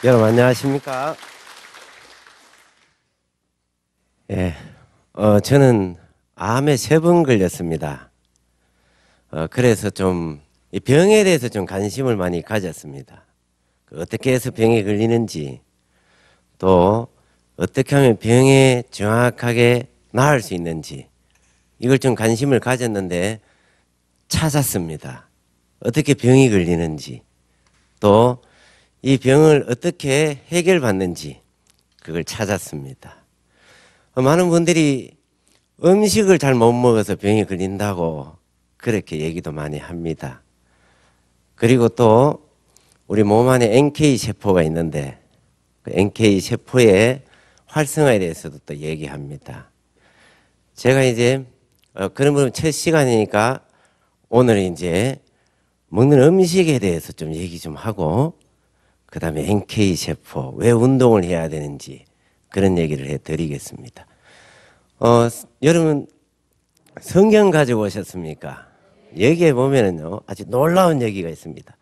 여러분 안녕하십니까? 예, 저는 암에 3번 걸렸습니다. 그래서 좀 이 병에 대해서 좀 관심을 많이 가졌습니다. 어떻게 해서 병에 걸리는지, 또 어떻게 하면 병에 정확하게 나을 수 있는지, 이걸 좀 관심을 가졌는데 찾았습니다. 어떻게 병이 걸리는지, 또 이 병을 어떻게 해결받는지 그걸 찾았습니다. 많은 분들이 음식을 잘 못 먹어서 병이 걸린다고 그렇게 얘기도 많이 합니다. 그리고 또 우리 몸 안에 NK 세포가 있는데 그 NK 세포의 활성화에 대해서도 또 얘기합니다. 제가 이제 그러면 첫 시간이니까 오늘 이제 먹는 음식에 대해서 좀 얘기 좀 하고, 그 다음에 NK 세포 왜 운동을 해야 되는지 그런 얘기를 해드리겠습니다. 여러분 성경 가지고 오셨습니까? 여기에 보면은요 아주 놀라운 얘기가 있습니다.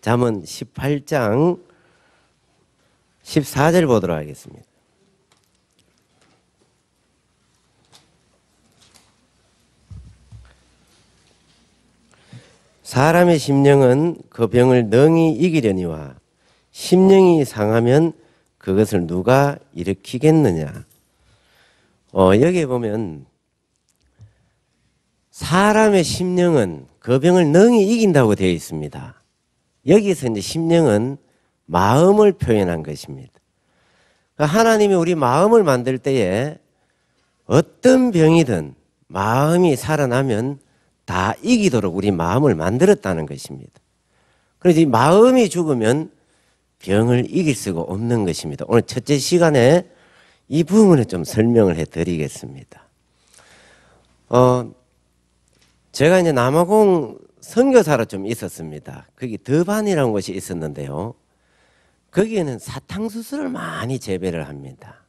잠언 18장 14절 보도록 하겠습니다. 사람의 심령은 그 병을 능히 이기려니와 심령이 상하면 그것을 누가 일으키겠느냐. 여기에 보면 사람의 심령은 그 병을 능히 이긴다고 되어 있습니다. 여기서 이제 심령은 마음을 표현한 것입니다. 하나님이 우리 마음을 만들 때에 어떤 병이든 마음이 살아나면 다 이기도록 우리 마음을 만들었다는 것입니다. 그래서 이 마음이 죽으면 병을 이길 수가 없는 것입니다. 오늘 첫째 시간에 이 부분을 좀 설명을 해드리겠습니다. 제가 이제 남아공 선교사로 좀 있었습니다. 거기 더반이라는 곳이 있었는데요. 거기에는 사탕수수를 많이 재배를 합니다.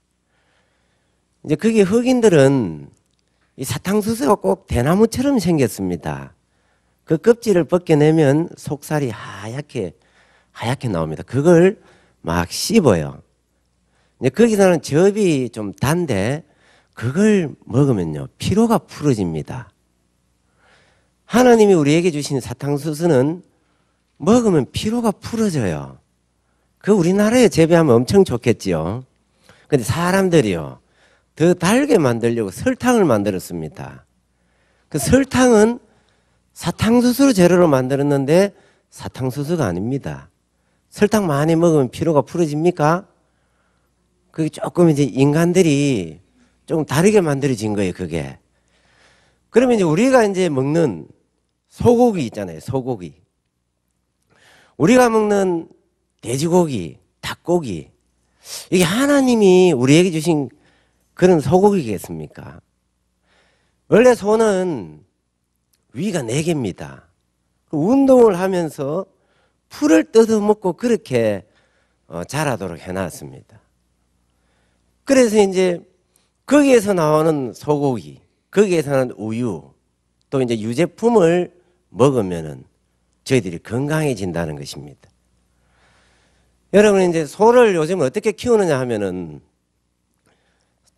이제 거기 흑인들은 이 사탕수수가 꼭 대나무처럼 생겼습니다. 그 껍질을 벗겨내면 속살이 하얗게 나옵니다. 그걸 막 씹어요. 이제 거기서는 즙이 좀 단데 그걸 먹으면요 피로가 풀어집니다. 하나님이 우리에게 주신 사탕수수는 먹으면 피로가 풀어져요. 그 우리나라에 재배하면 엄청 좋겠지요. 근데 사람들이요 더 달게 만들려고 설탕을 만들었습니다. 그 설탕은 사탕수수를 재료로 만들었는데 사탕수수가 아닙니다. 설탕 많이 먹으면 피로가 풀어집니까? 그게 조금 이제 인간들이 조금 다르게 만들어진 거예요, 그게. 그러면 이제 우리가 이제 먹는 소고기 있잖아요, 소고기. 우리가 먹는 돼지고기, 닭고기. 이게 하나님이 우리에게 주신 그런 소고기겠습니까? 원래 소는 위가 4개입니다. 운동을 하면서 풀을 뜯어먹고 그렇게 자라도록 해놨습니다. 그래서 이제 거기에서 나오는 소고기, 거기에서 나오는 우유, 또 이제 유제품을 먹으면은 저희들이 건강해진다는 것입니다. 여러분 이제 소를 요즘 어떻게 키우느냐 하면은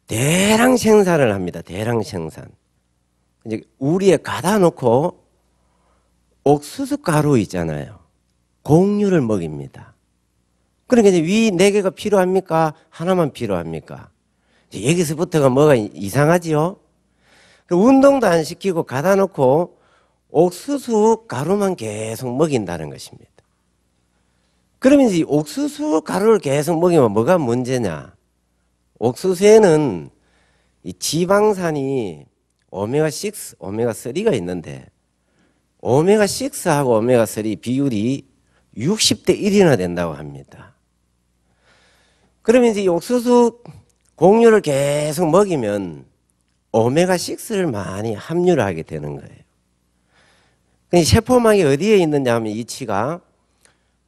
대량 생산을 합니다. 대량 생산. 이제 우리에 가다 놓고 옥수수 가루 있잖아요. 곡류를 먹입니다. 그러니까 이제 위 4개가 필요합니까? 하나만 필요합니까? 여기서부터가 뭐가 이상하지요? 운동도 안 시키고 가다 놓고 옥수수 가루만 계속 먹인다는 것입니다. 그러면 이제 옥수수 가루를 계속 먹이면 뭐가 문제냐? 옥수수에는 이 지방산이 오메가6, 오메가3가 있는데 오메가6하고 오메가3 비율이 60대 1이나 된다고 합니다. 그러면 이제 옥수수 곡류를 계속 먹이면 오메가6를 많이 함유를 하게 되는 거예요. 세포막이 어디에 있느냐 하면 이치가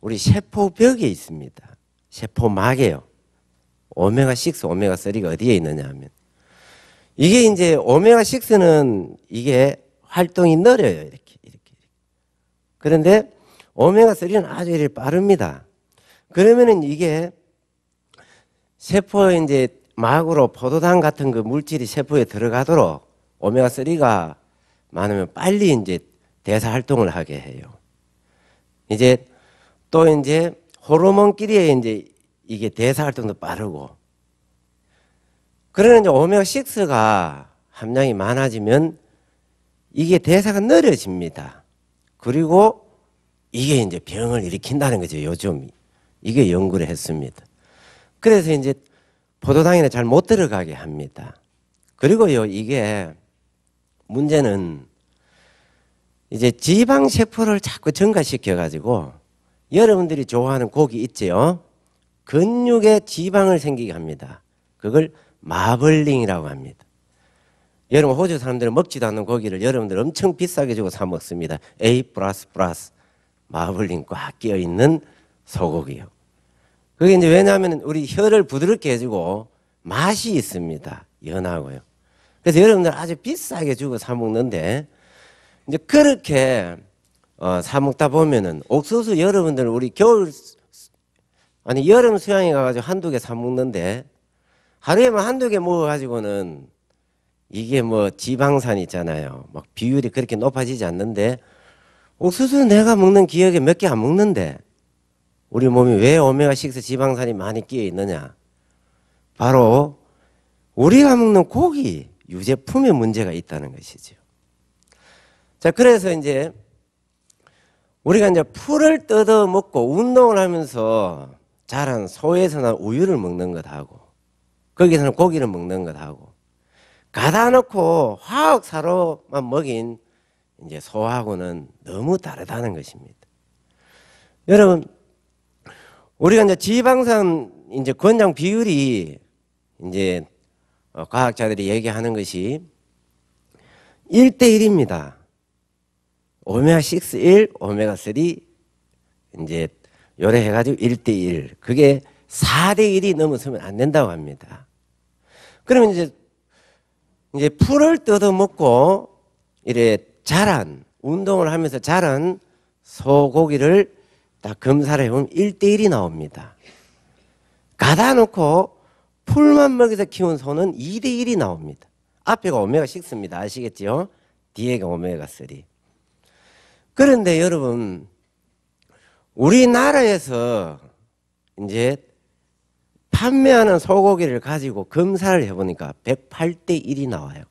우리 세포벽에 있습니다. 세포막에요. 오메가6, 오메가3가 어디에 있느냐 하면 이게 이제 오메가6는 이게 활동이 느려요. 이렇게. 그런데 오메가3는 아주 빠릅니다. 그러면은 이게 세포에 이제 막으로 포도당 같은 그 물질이 세포에 들어가도록 오메가3가 많으면 빨리 이제 대사 활동을 하게 해요. 이제 또 이제 호르몬끼리의 이제 이게 대사 활동도 빠르고, 그러나 이제 오메가6가 함량이 많아지면 이게 대사가 느려집니다. 그리고 이게 이제 병을 일으킨다는 거죠. 요즘 이게 연구를 했습니다. 그래서 이제 포도당에는 잘 못 들어가게 합니다. 그리고요, 이게 문제는 이제 지방 세포를 자꾸 증가시켜 가지고 여러분들이 좋아하는 고기 있지요? 근육에 지방을 생기게 합니다. 그걸 마블링이라고 합니다. 여러분, 호주 사람들은 먹지도 않는 고기를 여러분들 엄청 비싸게 주고 사 먹습니다. A++ 마블링 꽉 끼어 있는 소고기요. 그게 이제 왜냐하면 우리 혀를 부드럽게 해주고 맛이 있습니다. 연하고요. 그래서 여러분들 아주 비싸게 주고 사 먹는데, 이제 그렇게 사 먹다 보면은 옥수수 여러분들 우리 여름 수양에 가가지고 한두 개 사 먹는데 하루에만 한두 개 먹어가지고는 이게 뭐 지방산 있잖아요. 막 비율이 그렇게 높아지지 않는데, 옥수수는 내가 먹는 기억에 몇 개 안 먹는데 우리 몸이 왜 오메가6 지방산이 많이 끼어 있느냐? 바로 우리가 먹는 고기 유제품에 문제가 있다는 것이죠. 자, 그래서 이제 우리가 이제 풀을 뜯어 먹고 운동을 하면서 자란 소에서 난 우유를 먹는 것하고 거기서는 고기를 먹는 것하고 가다 놓고 화학사로만 먹인 이제 소하고는 너무 다르다는 것입니다. 여러분, 우리가 이제 지방산 이제 권장 비율이 이제 과학자들이 얘기하는 것이 1대1입니다. 오메가6 1, 오메가3 이제 요래 해가지고 1대1. 그게 4대1이 넘어서면 안 된다고 합니다. 그러면 이제 풀을 뜯어 먹고 이래 자란, 운동을 하면서 자란 소고기를 딱 검사를 해보면 1대1이 나옵니다. 가다 놓고 풀만 먹여서 키운 소는 2대1이 나옵니다. 앞에가 오메가6입니다. 아시겠죠? 뒤에가 오메가3. 그런데 여러분, 우리나라에서 이제 판매하는 소고기를 가지고 검사를 해보니까 108대1이 나와요.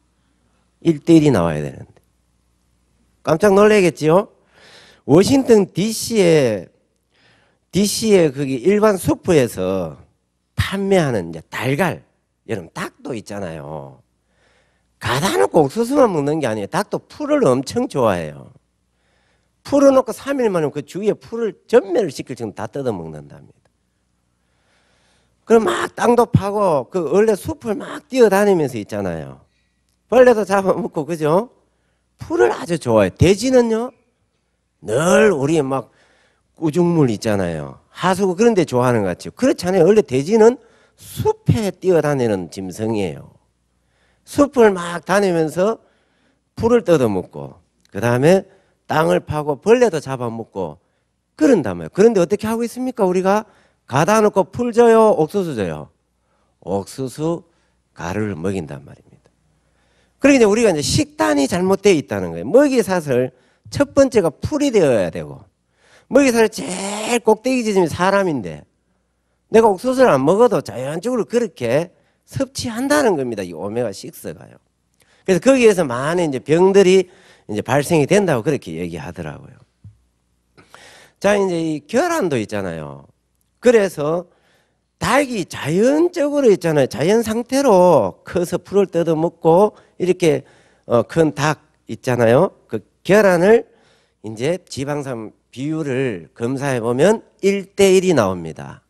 1대1이 나와야 되는데. 깜짝 놀라겠지요? 워싱턴 DC에 거기 일반 슈퍼에서 판매하는 이제 달걀, 여러분 닭도 있잖아요. 가다 놓고 옥수수만 먹는 게 아니에요. 닭도 풀을 엄청 좋아해요. 풀어놓고 3일 만에 그 주위에 풀을 전멸을 시킬 정도 다 뜯어 먹는답니다. 그럼 막 땅도 파고 그 원래 숲을 막 뛰어다니면서 있잖아요. 벌레도 잡아먹고, 그죠? 풀을 아주 좋아해요. 돼지는요, 늘 우리 막 우중물 있잖아요. 하수구 그런 데 좋아하는 것 같죠. 그렇잖아요. 원래 돼지는 숲에 뛰어다니는 짐승이에요. 숲을 막 다니면서 풀을 뜯어먹고 그 다음에 땅을 파고 벌레도 잡아먹고 그런단 말이에요. 그런데 어떻게 하고 있습니까? 우리가 가다 놓고 풀 줘요? 옥수수 줘요? 옥수수 가루를 먹인단 말입니다. 그러니까 이제 우리가 이제 식단이 잘못되어 있다는 거예요. 먹이사슬 첫 번째가 풀이 되어야 되고, 먹이사슬 제일 꼭대기 지점이 사람인데 내가 옥수수를 안 먹어도 자연적으로 그렇게 섭취한다는 겁니다. 이 오메가6가요. 그래서 거기에서 많은 이제 병들이 이제 발생이 된다고 그렇게 얘기하더라고요. 자, 이제 이 계란도 있잖아요. 그래서 닭이 자연적으로 있잖아요. 자연 상태로 커서 풀을 뜯어먹고 이렇게 큰 닭 있잖아요. 그 계란을 이제 지방산 비율을 검사해 보면 1대1이 나옵니다.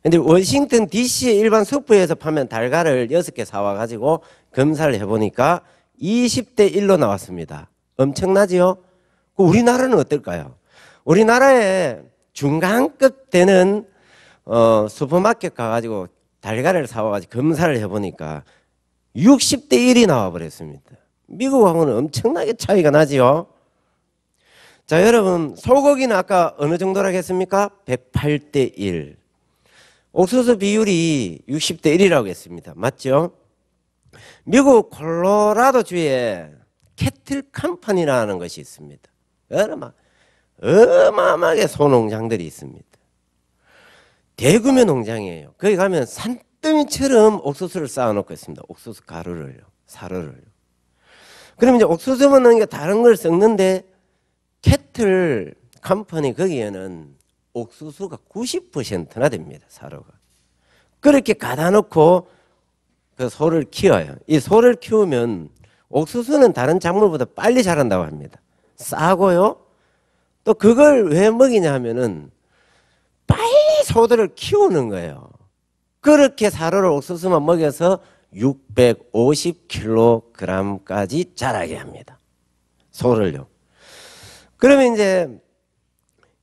근데 워싱턴 DC 일반 슈퍼에서 파면 달걀을 6개 사와 가지고 검사를 해보니까 20대1로 나왔습니다. 엄청나지요? 우리나라는 어떨까요? 우리나라에 중간급 되는 슈퍼마켓 가가지고 달걀을 사와가지고 검사를 해보니까 60대1이 나와버렸습니다. 미국하고는 엄청나게 차이가 나지요? 자, 여러분, 소고기는 아까 어느 정도라고 했습니까? 108대1. 옥수수 비율이 60대 1이라고 했습니다. 맞죠? 미국 콜로라도주에 캐틀 컴퍼니라는 것이 있습니다. 어마어마하게 소농장들이 있습니다. 대규모 농장이에요. 거기 가면 산더미처럼 옥수수를 쌓아놓고 있습니다. 옥수수 가루를요, 사료를요. 그럼 이제 옥수수 먹는 게 다른 걸 썩는데 캐틀 컴퍼니 거기에는 옥수수가 90%나 됩니다. 사료가. 그렇게 가다 놓고 그 소를 키워요. 이 소를 키우면 옥수수는 다른 작물보다 빨리 자란다고 합니다. 싸고요. 또 그걸 왜 먹이냐 하면은 빨리 소들을 키우는 거예요. 그렇게 사료를 옥수수만 먹여서 650kg까지 자라게 합니다. 소를요. 그러면 이제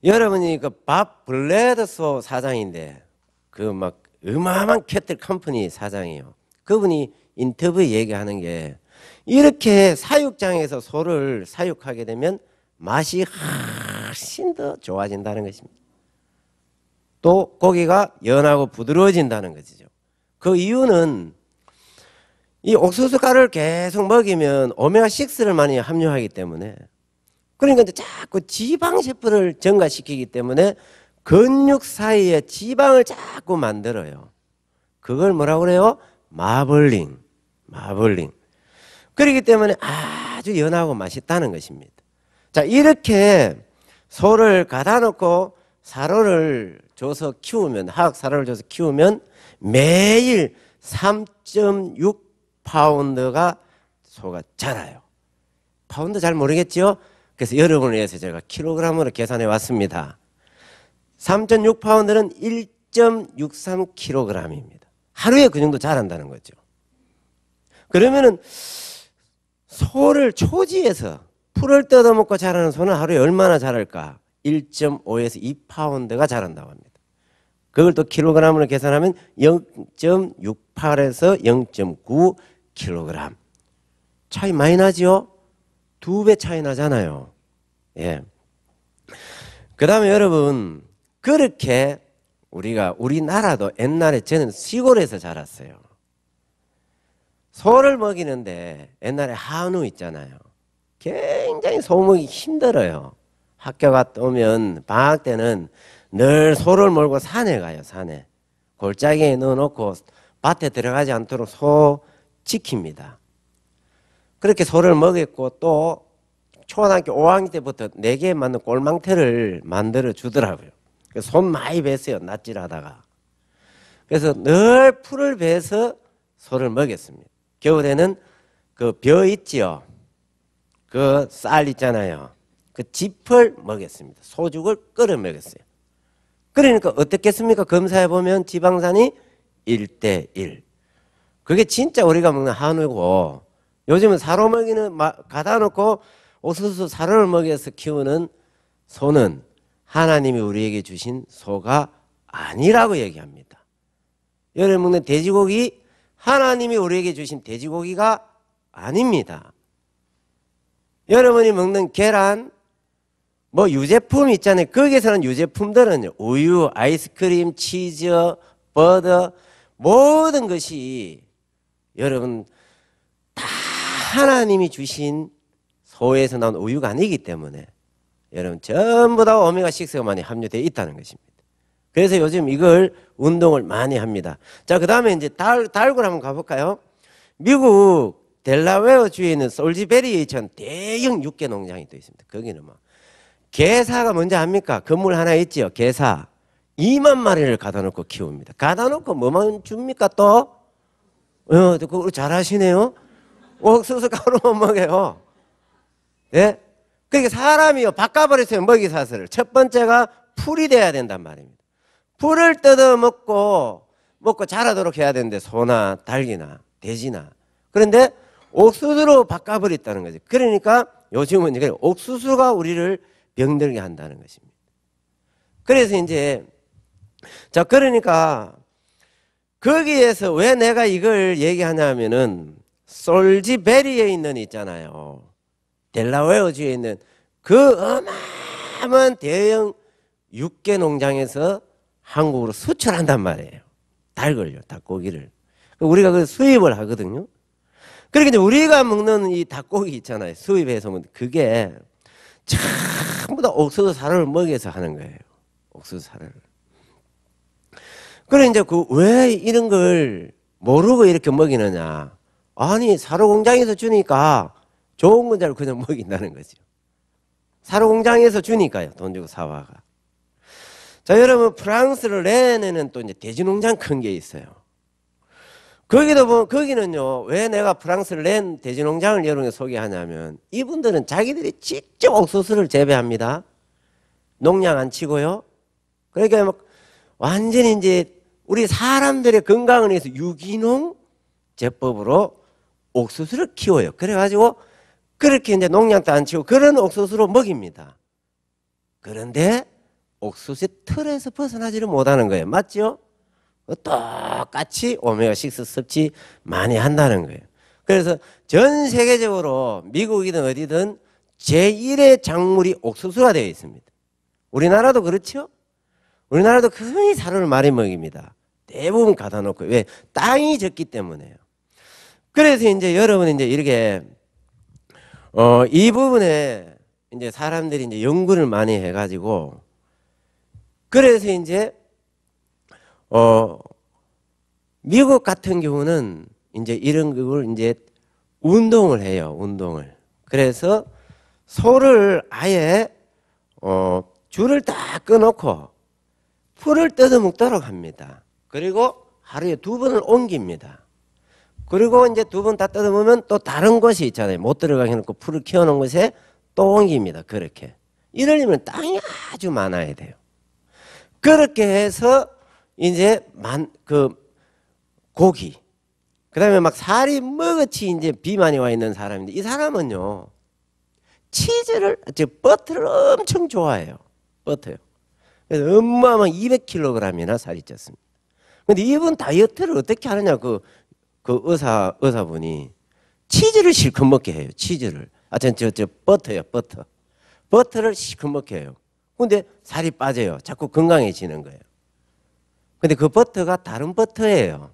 여러분이 그 밥 블레드소 사장인데 그 막 어마어마한 캐틀 컴퍼니 사장이에요. 그분이 인터뷰에 얘기하는 게 이렇게 사육장에서 소를 사육하게 되면 맛이 훨씬 더 좋아진다는 것입니다. 또 고기가 연하고 부드러워진다는 것이죠. 그 이유는 이 옥수수 가루를 계속 먹이면 오메가6를 많이 함유하기 때문에, 그러니까 이제 자꾸 지방 세포를 증가시키기 때문에 근육 사이에 지방을 자꾸 만들어요. 그걸 뭐라고 그래요? 마블링. 그렇기 때문에 아주 연하고 맛있다는 것입니다. 자, 이렇게 소를 가다 놓고 사료를 줘서 키우면, 화학 사료를 줘서 키우면 매일 3.6파운드가 소가 자라요. 파운드 잘 모르겠죠? 그래서 여러분을 위해서 제가 킬로그램으로 계산해 왔습니다. 3.6파운드는 1.63kg입니다. 하루에 그 정도 자란다는 거죠. 그러면은 소를 초지에서 풀을 뜯어먹고 자라는 소는 하루에 얼마나 자랄까? 1.5에서 2파운드가 자란다고 합니다. 그걸 또 킬로그램으로 계산하면 0.68에서 0.9kg. 차이 많이 나죠? 2배 차이 나잖아요. 예. 그 다음에 여러분, 그렇게 우리나라도 옛날에 저는 시골에서 자랐어요. 소를 먹이는데 옛날에 한우 있잖아요. 굉장히 소 먹기 힘들어요. 학교 갔다 오면 방학 때는 늘 소를 몰고 산에 가요. 산에. 골짜기에 넣어놓고 밭에 들어가지 않도록 소 지킵니다. 그렇게 소를 먹였고 또 초등학교 5학년 때부터 4개에 맞는 꼴망태를 만들어 주더라고요. 손 많이 뱄어요. 낯질하다가. 그래서 늘 풀을 베서 소를 먹였습니다. 겨울에는 그 벼 있지요. 그 쌀 있잖아요. 그 짚을 먹였습니다. 소죽을 끓여 먹였어요. 그러니까 어떻겠습니까? 검사해 보면 지방산이 1대1. 그게 진짜 우리가 먹는 한우고, 요즘은 사료 먹이는 가다 놓고 옥수수 사료를 먹여서 키우는 소는 하나님이 우리에게 주신 소가 아니라고 얘기합니다. 여러분 먹는 돼지고기, 하나님이 우리에게 주신 돼지고기가 아닙니다. 여러분이 먹는 계란, 뭐 유제품 있잖아요. 거기에서는 유제품들은 우유, 아이스크림, 치즈, 버터, 모든 것이 여러분 다 하나님이 주신 소에서 나온 우유가 아니기 때문에 여러분 전부 다 오메가6가 많이 함유되어 있다는 것입니다. 그래서 요즘 이걸 운동을 많이 합니다. 자, 그 다음에 이제 달굴 한번 가볼까요? 미국 델라웨어 주에 있는 솔지베리에이천 대형 육개 농장이 또 있습니다. 거기는 뭐 게사가 뭔지 압니까? 건물 하나 있지요. 게사 2만 마리를 가다 놓고 키웁니다. 가다 놓고 뭐만 줍니까 또? 그거 잘하시네요. 옥수수 가루만 먹여요. 예? 그러니까 사람이요 바꿔버렸어요. 먹이 사슬을. 첫 번째가 풀이 돼야 된단 말입니다. 풀을 뜯어 먹고 자라도록 해야 되는데 소나 닭이나 돼지나. 그런데 옥수수로 바꿔버렸다는 거죠. 그러니까 요즘은 옥수수가 우리를 병들게 한다는 것입니다. 그래서 이제 자, 그러니까 거기에서 왜 내가 이걸 얘기하냐면은 솔지베리에 있는 있잖아요. 델라웨어주에 있는 그 어마어마한 대형 육개 농장에서 한국으로 수출한단 말이에요. 닭을요, 닭고기를. 우리가 그 수입을 하거든요. 그러니까 이제 우리가 먹는 이 닭고기 있잖아요. 수입해서 먹는 그게 전부 다 옥수수 사료를 먹여서 하는 거예요. 옥수수 사료를. 그래 이제 그 왜 이런 걸 모르고 이렇게 먹이느냐? 아니 사료 공장에서 주니까 좋은 건 줄 알고 그냥 먹인다는 거죠. 사료 공장에서 주니까요. 돈 주고 사와가. 자, 여러분 프랑스 렌에는 또 이제 돼지 농장 큰 게 있어요. 거기도 보면 거기는요. 왜 내가 프랑스 렌 돼지 농장을 여러분에 소개하냐면 이분들은 자기들이 직접 옥수수를 재배합니다. 농약 안 치고요. 그러니까 막 완전히 이제 우리 사람들의 건강을 위해서 유기농 제법으로 옥수수를 키워요. 그래가지고 그렇게 이제 농약도 안 치고 그런 옥수수로 먹입니다. 그런데 옥수수의 틀에서 벗어나지를 못하는 거예요. 맞죠? 똑같이 오메가6 섭취 많이 한다는 거예요. 그래서 전 세계적으로 미국이든 어디든 제1의 작물이 옥수수가 되어 있습니다. 우리나라도 그렇죠? 우리나라도 거의 사료를 많이 먹입니다. 대부분 갖다 놓고. 왜? 땅이 적기 때문에요. 그래서 이제 여러분이 이제 이렇게, 이 부분에 이제 사람들이 이제 연구를 많이 해가지고, 그래서 이제, 미국 같은 경우는 이제 이런 걸 이제 운동을 해요, 운동을. 그래서 소를 아예, 줄을 딱 끊어놓고 풀을 뜯어먹도록 합니다. 그리고 하루에 2번을 옮깁니다. 그리고 이제 2번 다 뜯어보면 또 다른 곳이 있잖아요. 못 들어가게 해놓고 풀을 키워놓은 곳에 또 옮깁니다. 그렇게. 이러려면 땅이 아주 많아야 돼요. 그렇게 해서 이제 고기. 그 다음에 막 살이 먹어치 이제 비만이 와 있는 사람인데 이 사람은요. 치즈를, 버터를 엄청 좋아해요. 버터요. 그래서 어마어마한 200kg이나 살이 쪘습니다. 근데 이분 다이어트를 어떻게 하느냐, 그 의사분이 치즈를 실컷 먹게 해요. 치즈를. 버터요, 버터. 버터를 실컷 먹게 해요. 근데 살이 빠져요. 자꾸 건강해지는 거예요. 근데 그 버터가 다른 버터예요.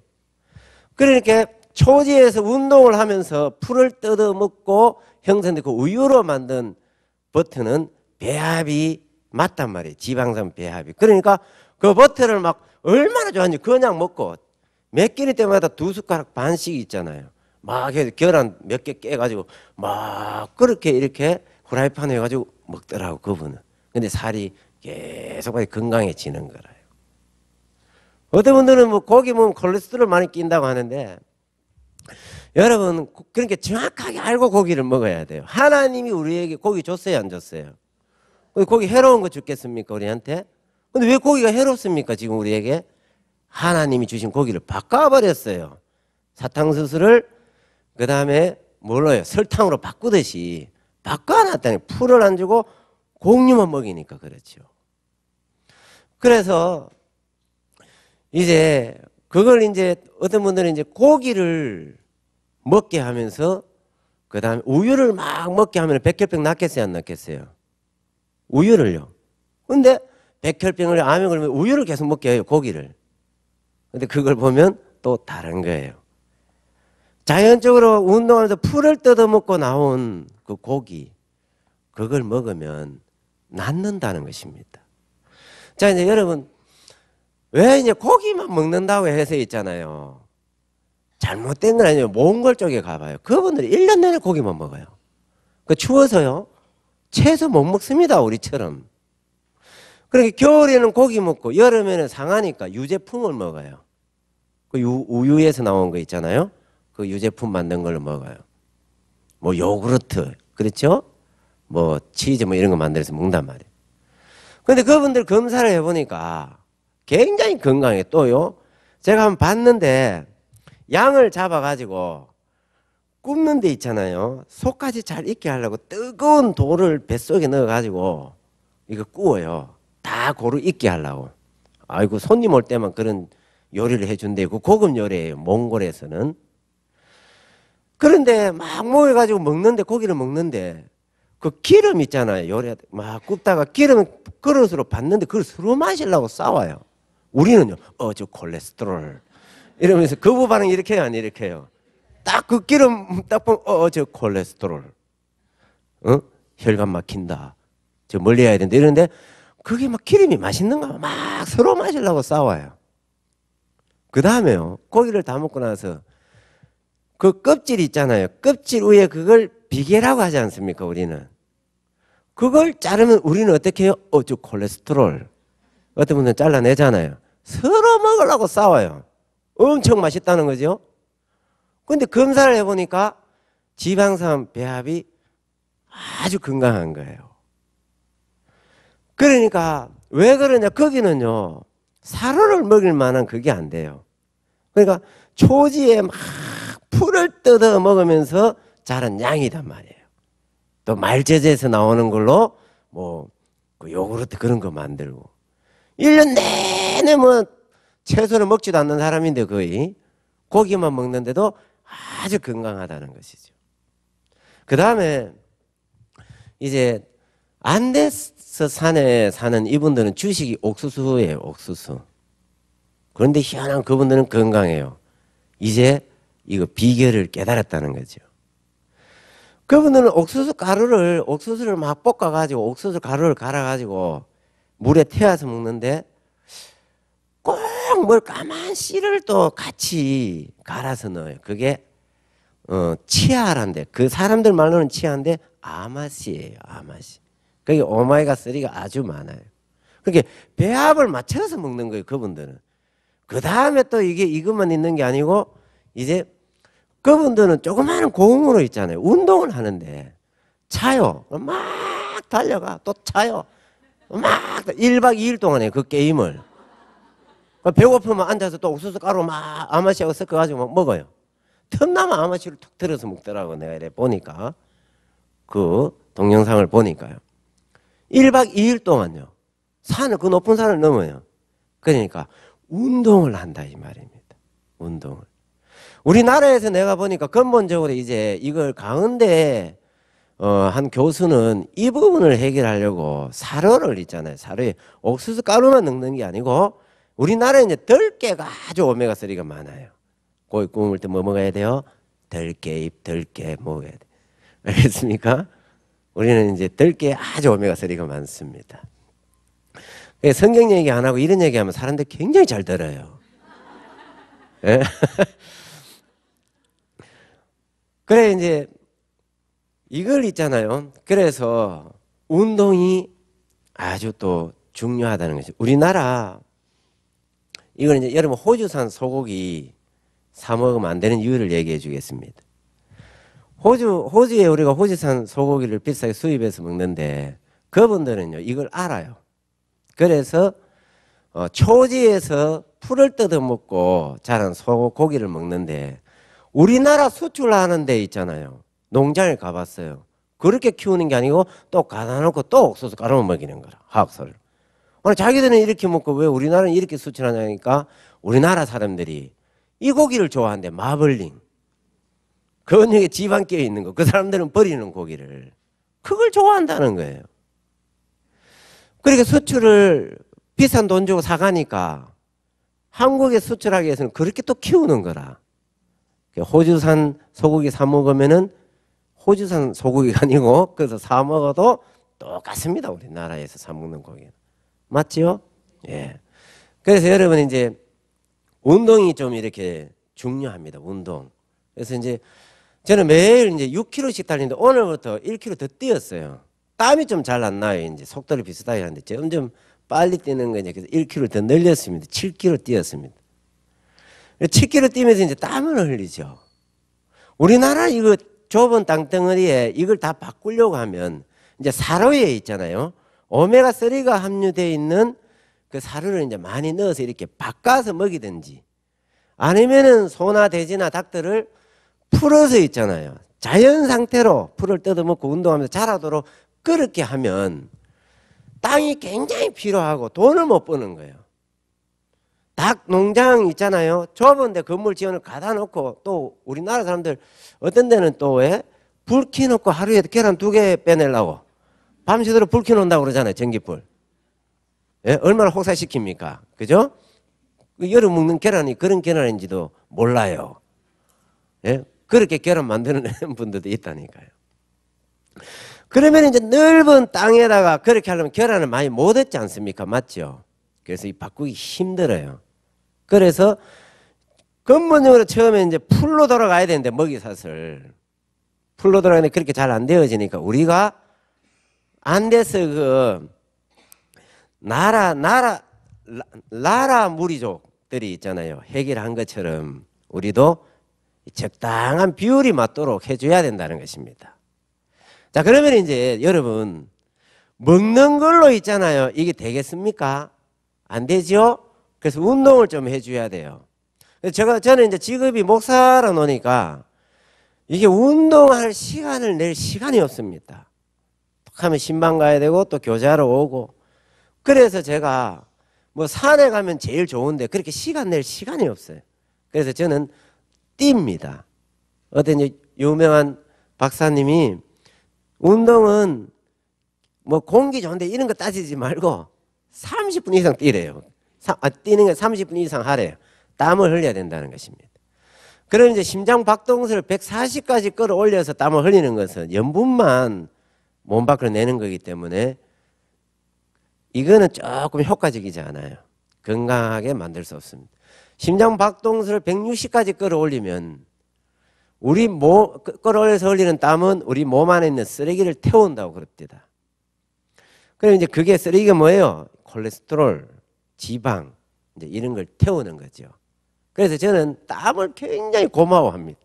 그러니까 초지에서 운동을 하면서 풀을 뜯어 먹고 형성된 그 우유로 만든 버터는 배합이 맞단 말이에요. 지방산 배합이. 그러니까 그 버터를 막 얼마나 좋아하는지 그냥 먹고 몇 끼니 때마다 2숟가락 반씩 있잖아요. 막 계란 몇 개 깨가지고 막 그렇게 이렇게 후라이팬에 해가지고 먹더라고 그분은. 근데 살이 계속 건강해지는 거라요. 어떤 분들은 뭐 고기 먹으면 콜레스테롤 많이 낀다고 하는데 여러분 그러니까 정확하게 알고 고기를 먹어야 돼요. 하나님이 우리에게 고기 줬어요, 안 줬어요? 고기 해로운 거 죽겠습니까, 우리한테? 근데 왜 고기가 해롭습니까, 지금 우리에게? 하나님이 주신 고기를 바꿔버렸어요. 사탕수수를 그 다음에 뭘로요? 설탕으로 바꾸듯이 바꿔놨다니. 풀을 안 주고 곡류만 먹이니까 그렇죠. 그래서 이제 그걸 이제 어떤 분들은 이제 고기를 먹게 하면서 그 다음에 우유를 막 먹게 하면 백혈병 낫겠어요, 안 낫겠어요? 우유를요. 근데 백혈병을 암에 걸리면 우유를 계속 먹게 해요, 고기를. 근데 그걸 보면 또 다른 거예요. 자연적으로 운동하면서 풀을 뜯어먹고 나온 그 고기, 그걸 먹으면 낫는다는 것입니다. 자, 이제 여러분, 왜 이제 고기만 먹는다고 해서 있잖아요. 잘못된 건 아니에요. 몽골 쪽에 가봐요. 그분들이 1년 내내 고기만 먹어요. 그 추워서요. 채소 못 먹습니다, 우리처럼. 그러니까 겨울에는 고기 먹고 여름에는 상하니까 유제품을 먹어요. 그 우유에서 나온 거 있잖아요. 그 유제품 만든 걸 먹어요. 뭐 요구르트, 그렇죠? 뭐 치즈 뭐 이런 거 만들어서 먹는단 말이에요. 근데 그분들 검사를 해보니까 굉장히 건강해. 또요. 제가 한번 봤는데 양을 잡아가지고 굽는 데 있잖아요. 속까지 잘 익게 하려고 뜨거운 돌을 뱃속에 넣어가지고 이거 구워요. 다 고루 익게 하려고. 아이고 손님 올 때만 그런 요리를 해준대요. 그 고급 요리예요. 몽골에서는. 그런데 막 모여가지고 먹는데 고기를 먹는데 그 기름 있잖아요. 요리 막 굽다가 기름 그릇으로 받는데 그걸 서로 마시려고 싸워요. 우리는요, 저 콜레스테롤. 이러면서 거부 반응 이렇게 해요, 안 이렇게 해요? 딱 그 기름 딱 보면, 저 콜레스테롤. 혈관 막힌다. 저 멀리 해야 된다. 이러는데, 그게 막 기름이 맛있는가 막 서로 마시려고 싸워요. 그 다음에요, 고기를 다 먹고 나서 그 껍질 있잖아요. 껍질 위에 그걸 비계라고 하지 않습니까, 우리는? 그걸 자르면 우리는 어떻게 해요? 저 콜레스테롤. 어떤 분들은 잘라내잖아요. 서로 먹으려고 싸워요. 엄청 맛있다는 거죠. 근데 검사를 해보니까 지방산 배합이 아주 건강한 거예요. 그러니까 왜 그러냐, 거기는요 사료를 먹일 만한 그게 안 돼요. 그러니까 초지에 막 풀을 뜯어 먹으면서 자란 양이단 말이에요. 또 말재재에서 나오는 걸로 그 요구르트 그런 거 만들고 1년 내내 채소를 먹지도 않는 사람인데 거의 고기만 먹는데도 아주 건강하다는 것이죠. 그 다음에 이제 안데스 산에 사는 이분들은 주식이 옥수수예요, 옥수수. 그런데 희한한 그분들은 건강해요. 이제 이거 비결을 깨달았다는 거죠. 그분들은 옥수수를 막 볶아가지고 옥수수 가루를 갈아가지고 물에 태워서 먹는데 꼭 뭘 까만 씨를 또 같이 갈아서 넣어요. 그게 치아란데, 그 사람들 말로는 치아인데 아마씨예요, 아마씨. 그게 오메가3가 아주 많아요. 그게 배합을 맞춰서 먹는 거예요, 그분들은. 그 다음에 또 이것만 있는 게 아니고 이제 그분들은 조그마한 공으로 있잖아요. 운동을 하는데 차요. 막 달려가. 또 차요. 막 1박 2일 동안에 그 게임을. 배고프면 앉아서 또 옥수수 가루 막 아마씨하고 섞어가지고 막 먹어요. 틈나면 아마씨를 툭 들어서 먹더라고. 내가 이래 보니까. 그 동영상을 보니까요. 1박 2일 동안요. 그 높은 산을 넘어요. 그러니까 운동을 한다 이 말입니다. 운동을. 우리나라에서 내가 보니까 근본적으로 이제 이걸 가운데 한 교수는 이 부분을 해결하려고 사료를 있잖아요. 사료에 옥수수 가루만 넣는 게 아니고 우리나라에 이제 들깨가 아주 오메가3가 많아요. 고기 구울 때 뭐 먹어야 돼요? 들깨잎, 들깨 먹어야 돼. 알겠습니까? 우리는 이제 들깨에 아주 오메가3가 많습니다. 성경 얘기 안 하고 이런 얘기하면 사람들 굉장히 잘 들어요. 예? 그래 이제 이걸 있잖아요. 그래서 운동이 아주 또 중요하다는 거죠. 우리나라 이건 이제 여러분 호주산 소고기 사 먹으면 안 되는 이유를 얘기해 주겠습니다. 호주에 우리가 호주산 소고기를 비싸게 수입해서 먹는데 그분들은요 이걸 알아요. 그래서 초지에서 풀을 뜯어 먹고 자란 소고기를 먹는데 우리나라 수출하는 데 있잖아요. 농장에 가봤어요. 그렇게 키우는 게 아니고 또 가다 놓고 또 옥수수 가루만 먹이는 거라. 화학소를. 아니 자기들은 이렇게 먹고 왜 우리나라는 이렇게 수출하냐니까 우리나라 사람들이 이 고기를 좋아한대. 마블링. 근육에 지방 끼어 있는 거. 그 사람들은 버리는 고기를. 그걸 좋아한다는 거예요. 그러니까 수출을 비싼 돈 주고 사가니까 한국에 수출하기 위해서는 그렇게 또 키우는 거라. 호주산 소고기 사 먹으면은 호주산 소고기가 아니고 그래서 사 먹어도 똑같습니다. 우리나라에서 사 먹는 고기는. 맞지요? 예. 그래서 여러분 이제 운동이 좀 이렇게 중요합니다. 운동. 그래서 이제 저는 매일 이제 6km씩 달리는데 오늘부터 1km 더 뛰었어요. 땀이 좀 잘 안 나요. 이제 속도를 비슷하게 하는데 점점 빨리 뛰는 거 이제 그래서 1km 더 늘렸습니다. 7km 뛰었습니다. 7km 뛰면서 이제 땀을 흘리죠. 우리나라 이거 좁은 땅덩어리에 이걸 다 바꾸려고 하면 이제 사료에 있잖아요. 오메가3가 함유되어 있는 그 사료를 이제 많이 넣어서 이렇게 바꿔서 먹이든지 아니면은 소나 돼지나 닭들을 풀어서 있잖아요. 자연 상태로 풀을 뜯어먹고 운동하면서 자라도록 그렇게 하면 땅이 굉장히 필요하고 돈을 못 버는 거예요. 닭 농장 있잖아요. 좁은데 건물 지어놓고 가다 놓고 또 우리나라 사람들 어떤 데는 또 왜 불 켜놓고 하루에 계란 2개 빼내려고 밤새도록 불 켜놓는다고 그러잖아요. 전기불. 예? 얼마나 혹사시킵니까? 그죠? 열어 먹는 계란이 그런 계란인지도 몰라요. 예? 그렇게 계란 만드는 분들도 있다니까요. 그러면 이제 넓은 땅에다가 그렇게 하려면 계란을 많이 못 얻지 않습니까? 맞죠? 그래서 이 바꾸기 힘들어요. 그래서 근본적으로 처음에 이제 풀로 돌아가야 되는데 먹이사슬. 풀로 돌아가는데 그렇게 잘 안 되어지니까 우리가 안 돼서 그 나라 무리족들이 있잖아요. 해결한 것처럼 우리도 적당한 비율이 맞도록 해줘야 된다는 것입니다. 자, 그러면 이제 여러분 먹는 걸로 있잖아요. 이게 되겠습니까? 안 되죠? 그래서 운동을 좀 해줘야 돼요. 저는 이제 직업이 목사라 노니까 이게 운동할 시간을 낼 시간이 없습니다. 하면 신방 가야 되고 또 교제하러 오고. 그래서 제가 뭐 산에 가면 제일 좋은데 그렇게 시간 낼 시간이 없어요. 그래서 저는 뜁니다. 어떤 유명한 박사님이 운동은 뭐 공기 좋은데 이런 거 따지지 말고 30분 이상 뛰래요. 뛰는 게 30분 이상 하래요. 땀을 흘려야 된다는 것입니다. 그럼 이제 심장 박동수를 140까지 끌어올려서 땀을 흘리는 것은 염분만 몸 밖으로 내는 거기 때문에 이거는 조금 효과적이지 않아요. 건강하게 만들 수 없습니다. 심장 박동수를 160까지 끌어올리면 우리 끌어올려서 흘리는 땀은 우리 몸 안에 있는 쓰레기를 태운다고 그럽니다. 그럼 이제 그게 쓰레기가 뭐예요? 콜레스테롤, 지방, 이제 이런 걸 태우는 거죠. 그래서 저는 땀을 굉장히 고마워합니다.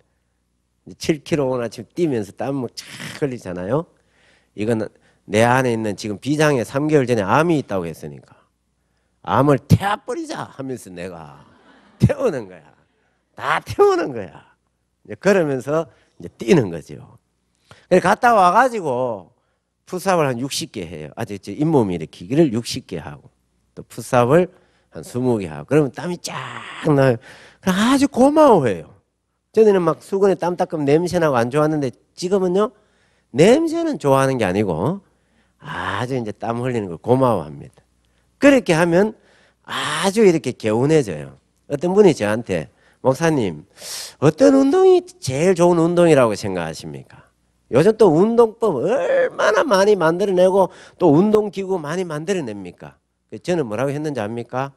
7km나 지금 뛰면서 땀을 쫙 흘리잖아요. 이건 내 안에 있는 지금 비장에 3개월 전에 암이 있다고 했으니까 암을 태워버리자 하면서 내가 태우는 거야. 다 태우는 거야. 이제 그러면서 이제 뛰는 거죠. 그래서 갔다 와가지고 푸스업을 한 60개 해요. 아직 잇몸 일으키기를 60개 하고 또 푸스업을 한 20개 하고 그러면 땀이 쫙 나요. 아주 고마워해요. 전에는 막 수건에 땀 닦으면 냄새나고 안 좋았는데 지금은요 냄새는 좋아하는 게 아니고 아주 이제 땀 흘리는 걸 고마워합니다. 그렇게 하면 아주 이렇게 개운해져요. 어떤 분이 저한테 목사님 어떤 운동이 제일 좋은 운동이라고 생각하십니까? 요즘 또 운동법 얼마나 많이 만들어내고 또 운동기구 많이 만들어냅니까? 저는 뭐라고 했는지 압니까?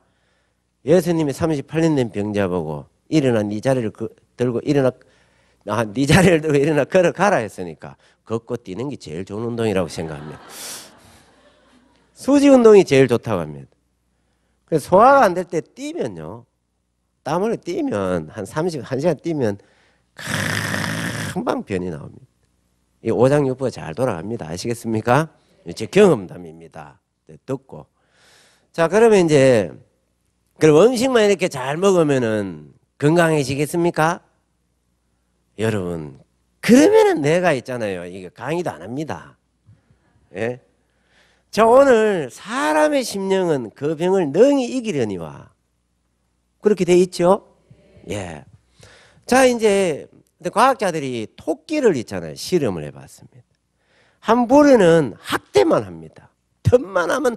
예수님이 38년 된 병자 보고 일어나 네 자리를 들고 일어나 네 자리를 들고 일어나 걸어가라 했으니까 걷고 뛰는 게 제일 좋은 운동이라고 생각합니다. 수지 운동이 제일 좋다고 합니다. 그래서 소화가 안 될 때 뛰면요. 땀을 뛰면 한 1시간 뛰면 금방 변이 나옵니다. 이 오장육부가 잘 돌아갑니다. 아시겠습니까? 제 경험담입니다. 듣고. 자, 그러면 이제 그럼 음식만 이렇게 잘 먹으면은 건강해지겠습니까? 여러분, 그러면은 내가 있잖아요. 이게 강의도 안 합니다. 예? 자, 오늘 사람의 심령은 그 병을 능히 이기려니와 그렇게 돼 있죠? 예. 자, 이제 과학자들이 토끼를 있잖아요. 실험을 해봤습니다. 한 부리는 학대만 합니다. 틈만 하면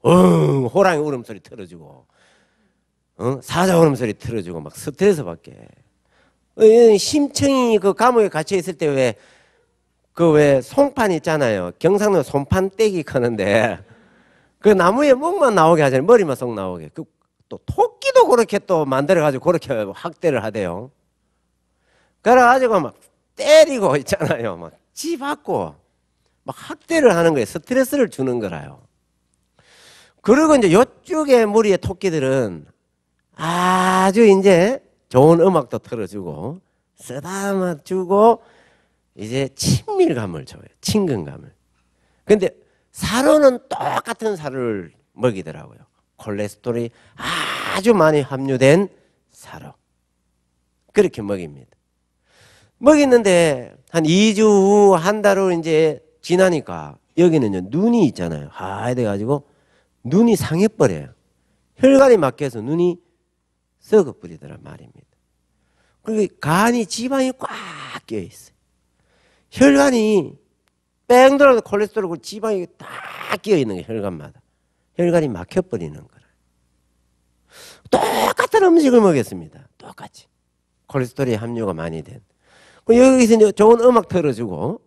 호랑이 울음소리 틀어주고 사자 울음소리 틀어주고 막 스트레스 받게. 심청이 그 감옥에 갇혀 있을 때 왜 송판 있잖아요. 경상도 송판 떼기 크는데 그 나무에 목만 나오게 하잖아요. 머리만 쏙 나오게. 또 토끼도 그렇게 또 만들어가지고 그렇게 학대를 하대요. 그래가지고 막 때리고 있잖아요. 막 찌받고 막 학대를 하는 거예요. 스트레스를 주는 거라요. 그리고 이제 이쪽에 무리의 토끼들은 아주 이제 좋은 음악도 틀어주고 쓰다마 주고 이제 친밀감을 줘요. 친근감을. 근데 사료는 똑같은 사료를 먹이더라고요. 콜레스테롤이 아주 많이 함유된 사료. 그렇게 먹입니다. 먹이는데 한 2주 후, 한 달 후 이제 지나니까 여기는요, 눈이 있잖아요. 하얘돼가지고 눈이 상해버려요. 혈관이 막혀서 눈이 썩어버리더란 말입니다. 그리고 간이 지방이 꽉 끼어있어요. 혈관이 뺑 돌아도 콜레스테롤 지방이 다 끼어있는 거예요. 혈관마다. 혈관이 막혀버리는 거라. 똑같은 음식을 먹였습니다. 똑같이. 콜레스테롤 함유가 많이 된. 여기서 이제 좋은 음악 틀어주고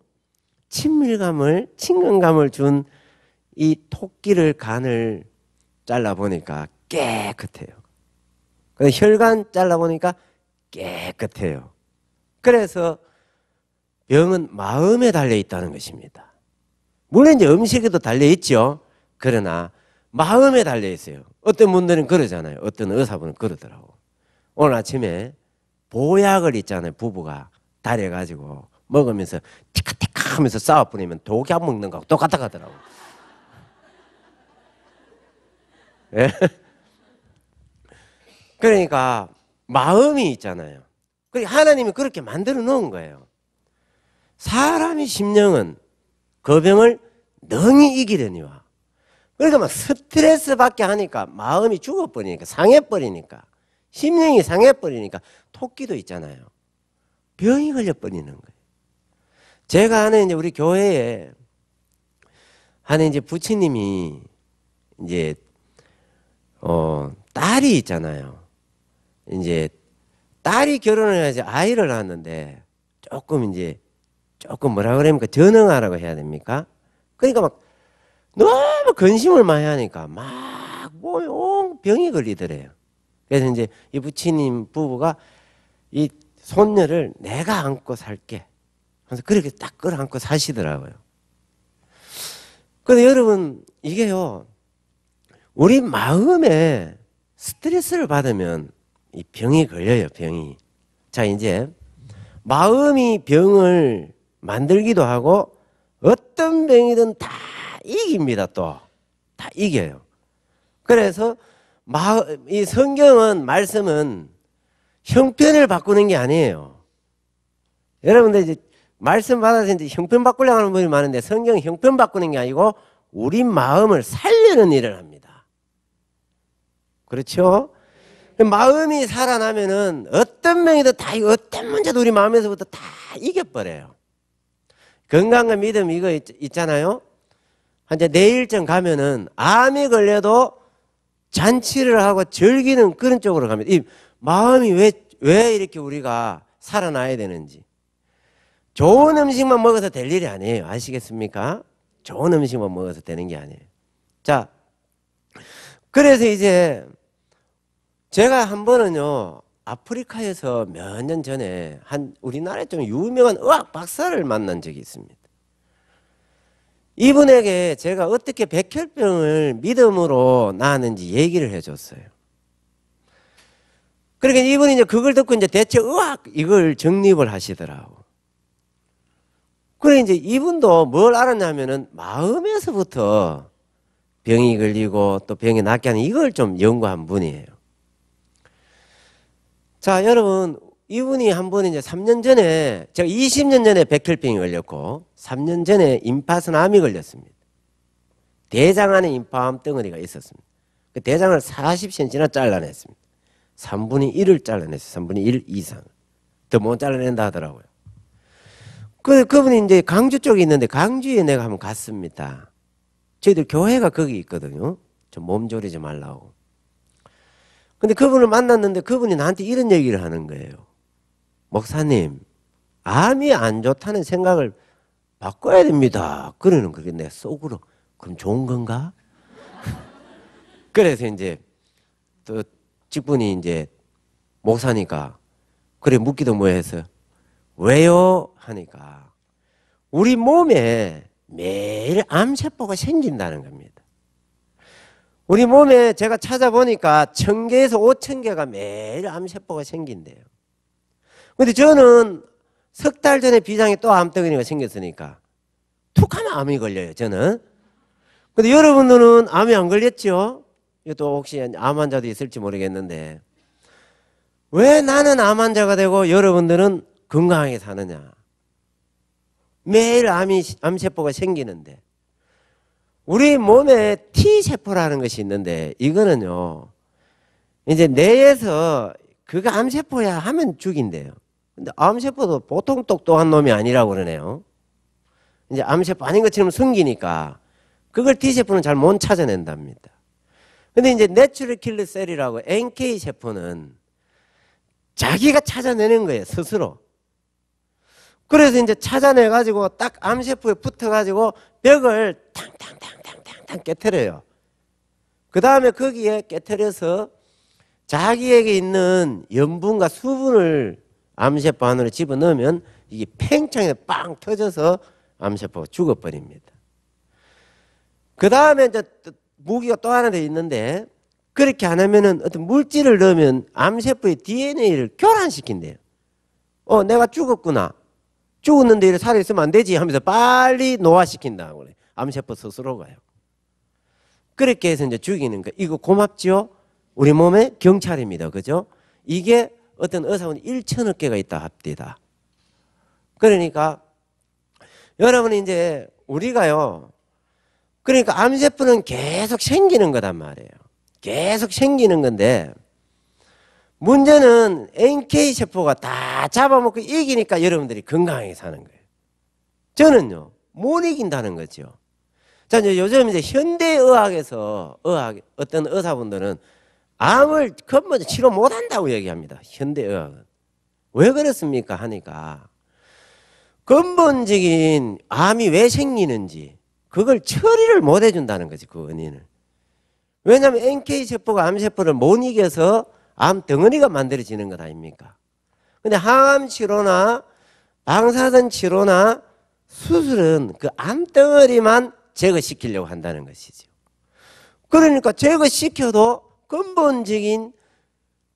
친근감을 준 이 토끼를 간을 잘라보니까 깨끗해요. 혈관 잘라보니까 깨끗해요. 그래서 병은 마음에 달려있다는 것입니다. 물론 이제 음식에도 달려있죠. 그러나 마음에 달려있어요. 어떤 분들은 그러잖아요. 어떤 의사분은 그러더라고. 오늘 아침에 보약을 있잖아요. 부부가 달여가지고 먹으면서 티카티카 하면서 싸워버리면 독약 먹는 거하고 똑같다 하더라고. 예? 그러니까 마음이 있잖아요. 하나님이 그렇게 만들어 놓은 거예요. 사람의 심령은 그 병을 능히 이기려니와. 그러니까 막 스트레스 받게 하니까 마음이 죽어버리니까, 상해버리니까, 심령이 상해버리니까 토끼도 있잖아요. 병이 걸려버리는 거예요. 제가 아는 이제 우리 교회에 하는 이제 부처님이 이제 딸이 있잖아요. 이제 딸이 결혼을 해서 아이를 낳았는데 조금 뭐라 그럽니까? 전응하라고 해야 됩니까? 그러니까 막 너무 근심을 많이 하니까 막 온 병이 걸리더래요. 그래서 이제 이 부처님 부부가 이 손녀를 내가 안고 살게. 그래서 그렇게 딱 끌어안고 사시더라고요. 근데 여러분 이게요. 우리 마음에 스트레스를 받으면 이 병이 걸려요. 병이. 자 이제 마음이 병을 만들기도 하고 어떤 병이든 다 이깁니다. 또 다 이겨요. 그래서 이 성경은 말씀은 형편을 바꾸는 게 아니에요. 여러분들 이제 말씀 받아서 이제 형편 바꾸려고 하는 분이 많은데 성경은 형편 바꾸는 게 아니고 우리 마음을 살리는 일을 합니다. 그렇죠? 마음이 살아나면은 어떤 병이든 다 어떤 문제도 우리 마음에서부터 다 이겨버려요. 건강과 믿음 이거 있잖아요. 이제 내일쯤 가면은 암이 걸려도 잔치를 하고 즐기는 그런 쪽으로 갑니다. 이 마음이 왜 이렇게 우리가 살아나야 되는지. 좋은 음식만 먹어서 될 일이 아니에요. 아시겠습니까? 좋은 음식만 먹어서 되는 게 아니에요. 자, 그래서 이제 제가 한 번은요, 아프리카에서 몇 년 전에 우리나라에 좀 유명한 의학 박사를 만난 적이 있습니다. 이분에게 제가 어떻게 백혈병을 믿음으로 나았는지 얘기를 해줬어요. 그러니까 이분이 이제 그걸 듣고 이제 대체 의학 이걸 정립을 하시더라고. 그래 이제 이분도 뭘 알았냐면은 마음에서부터 병이 걸리고 또 병이 낫게 하는 이걸 좀 연구한 분이에요. 자, 여러분, 이분이 한 번 이제 3년 전에, 제가 20년 전에 백혈병이 걸렸고, 3년 전에 임파선암이 걸렸습니다. 대장 안에 임파암 덩어리가 있었습니다. 그 대장을 40cm나 잘라냈습니다. 3분의 1을 잘라냈어요. 3분의 1 이상. 더 못 잘라낸다 하더라고요. 그분이 이제 강주 쪽에 있는데, 강주에 내가 한번 갔습니다. 저희들 교회가 거기 있거든요. 좀 몸조리지 말라고. 근데 그분을 만났는데 그분이 나한테 이런 얘기를 하는 거예요. 목사님, 암이 안 좋다는 생각을 바꿔야 됩니다. 그러는 거예요. 내 속으로. 그럼 좋은 건가? 그래서 이제 또 직분이 이제 목사니까 그래 묻기도 뭐 해서 왜요? 하니까 우리 몸에 매일 암세포가 생긴다는 겁니다. 우리 몸에 제가 찾아보니까 1000개에서 5000개가 매일 암세포가 생긴대요. 근데 저는 석 달 전에 비장에 또 암덩어리가 생겼으니까 툭 하면 암이 걸려요, 저는. 근데 여러분들은 암이 안 걸렸죠? 이것도 혹시 암 환자도 있을지 모르겠는데 왜 나는 암 환자가 되고 여러분들은 건강하게 사느냐? 매일 암세포가 생기는데 우리 몸에 T세포라는 것이 있는데 이거는요 이제 뇌에서 그거 암세포야 하면 죽인대요. 근데 암세포도 보통 똑똑한 놈이 아니라고 그러네요. 이제 암세포 아닌 것처럼 숨기니까 그걸 T세포는 잘 못 찾아낸답니다. 근데 이제 내추럴 킬러 셀이라고 NK 세포는 자기가 찾아내는 거예요, 스스로. 그래서 이제 찾아내가지고 딱 암세포에 붙어가지고 벽을 탕탕탕탕탕탕 깨트려요. 그 다음에 거기에 깨트려서 자기에게 있는 염분과 수분을 암세포 안으로 집어넣으면 이게 팽창에 빵 터져서 암세포가 죽어버립니다. 그 다음에 이제 무기가 또 하나 더 있는데, 그렇게 안 하면은 어떤 물질을 넣으면 암세포의 DNA를 교란시킨대요. 내가 죽었구나. 죽었는데 이렇게 살아있으면 안 되지 하면서 빨리 노화시킨다고 그래. 암세포 스스로가요. 그렇게 해서 이제 죽이는 거. 이거 고맙죠? 우리 몸의 경찰입니다. 그죠? 이게 어떤 의사원이 1천억 개가 있다 합디다. 그러니까 여러분 이제 우리가요. 그러니까 암세포는 계속 생기는 거단 말이에요. 계속 생기는 건데 문제는 NK세포가 다 잡아먹고 이기니까 여러분들이 건강하게 사는 거예요. 저는요, 못 이긴다는 거죠. 자, 이제 요즘 이제 현대의학에서 어떤 의사분들은 암을 근본 치료 못 한다고 얘기합니다. 현대의학은. 왜 그렇습니까? 하니까 근본적인 암이 왜 생기는지 그걸 처리를 못 해준다는 거지, 그 원인을. 왜냐하면 NK세포가 암세포를 못 이겨서 암 덩어리가 만들어지는 것 아닙니까? 근데 항암 치료나 방사선 치료나 수술은 그 암 덩어리만 제거시키려고 한다는 것이죠. 그러니까 제거시켜도 근본적인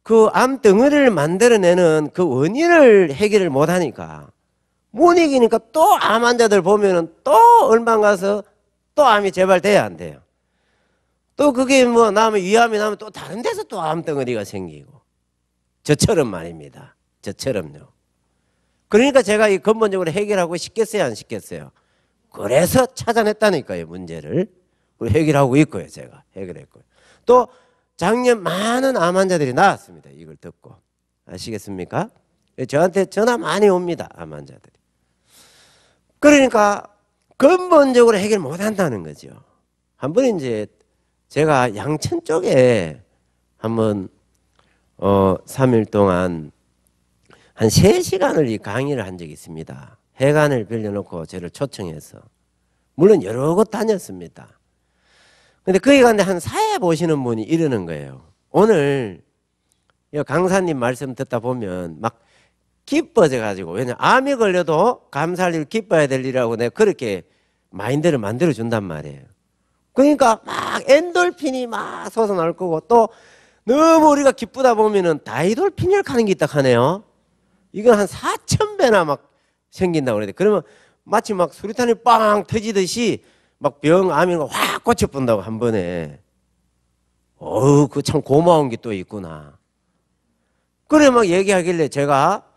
그 암 덩어리를 만들어내는 그 원인을 해결을 못 하니까 못 이기니까 또 암 환자들 보면은 또 얼마 가서 또 암이 재발돼야 안 돼요. 또 그게 뭐 나면 위암이 나면 또 다른 데서 또 암덩어리가 생기고. 저처럼 말입니다. 저처럼요. 그러니까 제가 이 근본적으로 해결하고 싶겠어요, 안 싶겠어요? 그래서 찾아냈다니까요, 문제를. 해결하고 있고요, 제가. 해결했고요. 또 작년 많은 암 환자들이 나왔습니다. 이걸 듣고. 아시겠습니까? 저한테 전화 많이 옵니다, 암 환자들이. 그러니까 근본적으로 해결 못 한다는 거죠. 한번 이제 제가 양천 쪽에 한번 3일 동안 한 3시간을 이 강의를 한 적이 있습니다. 해관을 빌려놓고 저를 초청해서. 물론 여러 곳 다녔습니다. 근데 거기 갔는데 한 사회 보시는 분이 이러는 거예요. 오늘 강사님 말씀 듣다 보면 막 기뻐져 가지고, 왜냐면 암이 걸려도 감사할 일, 기뻐야 될 일이라고 내가 그렇게 마인드를 만들어 준단 말이에요. 그러니까 막 엔돌핀이 막 솟아날 거고, 또 너무 우리가 기쁘다 보면은 다이돌피닐 하는 게 있다 하네요. 이건 한 4,000배나 막 생긴다고 그래야 돼. 그러면 마치 막 수리탄이 빵 터지듯이 막 암이 확 고쳐본다고 한 번에. 그 참 고마운 게 또 있구나. 그래 막 얘기하길래 제가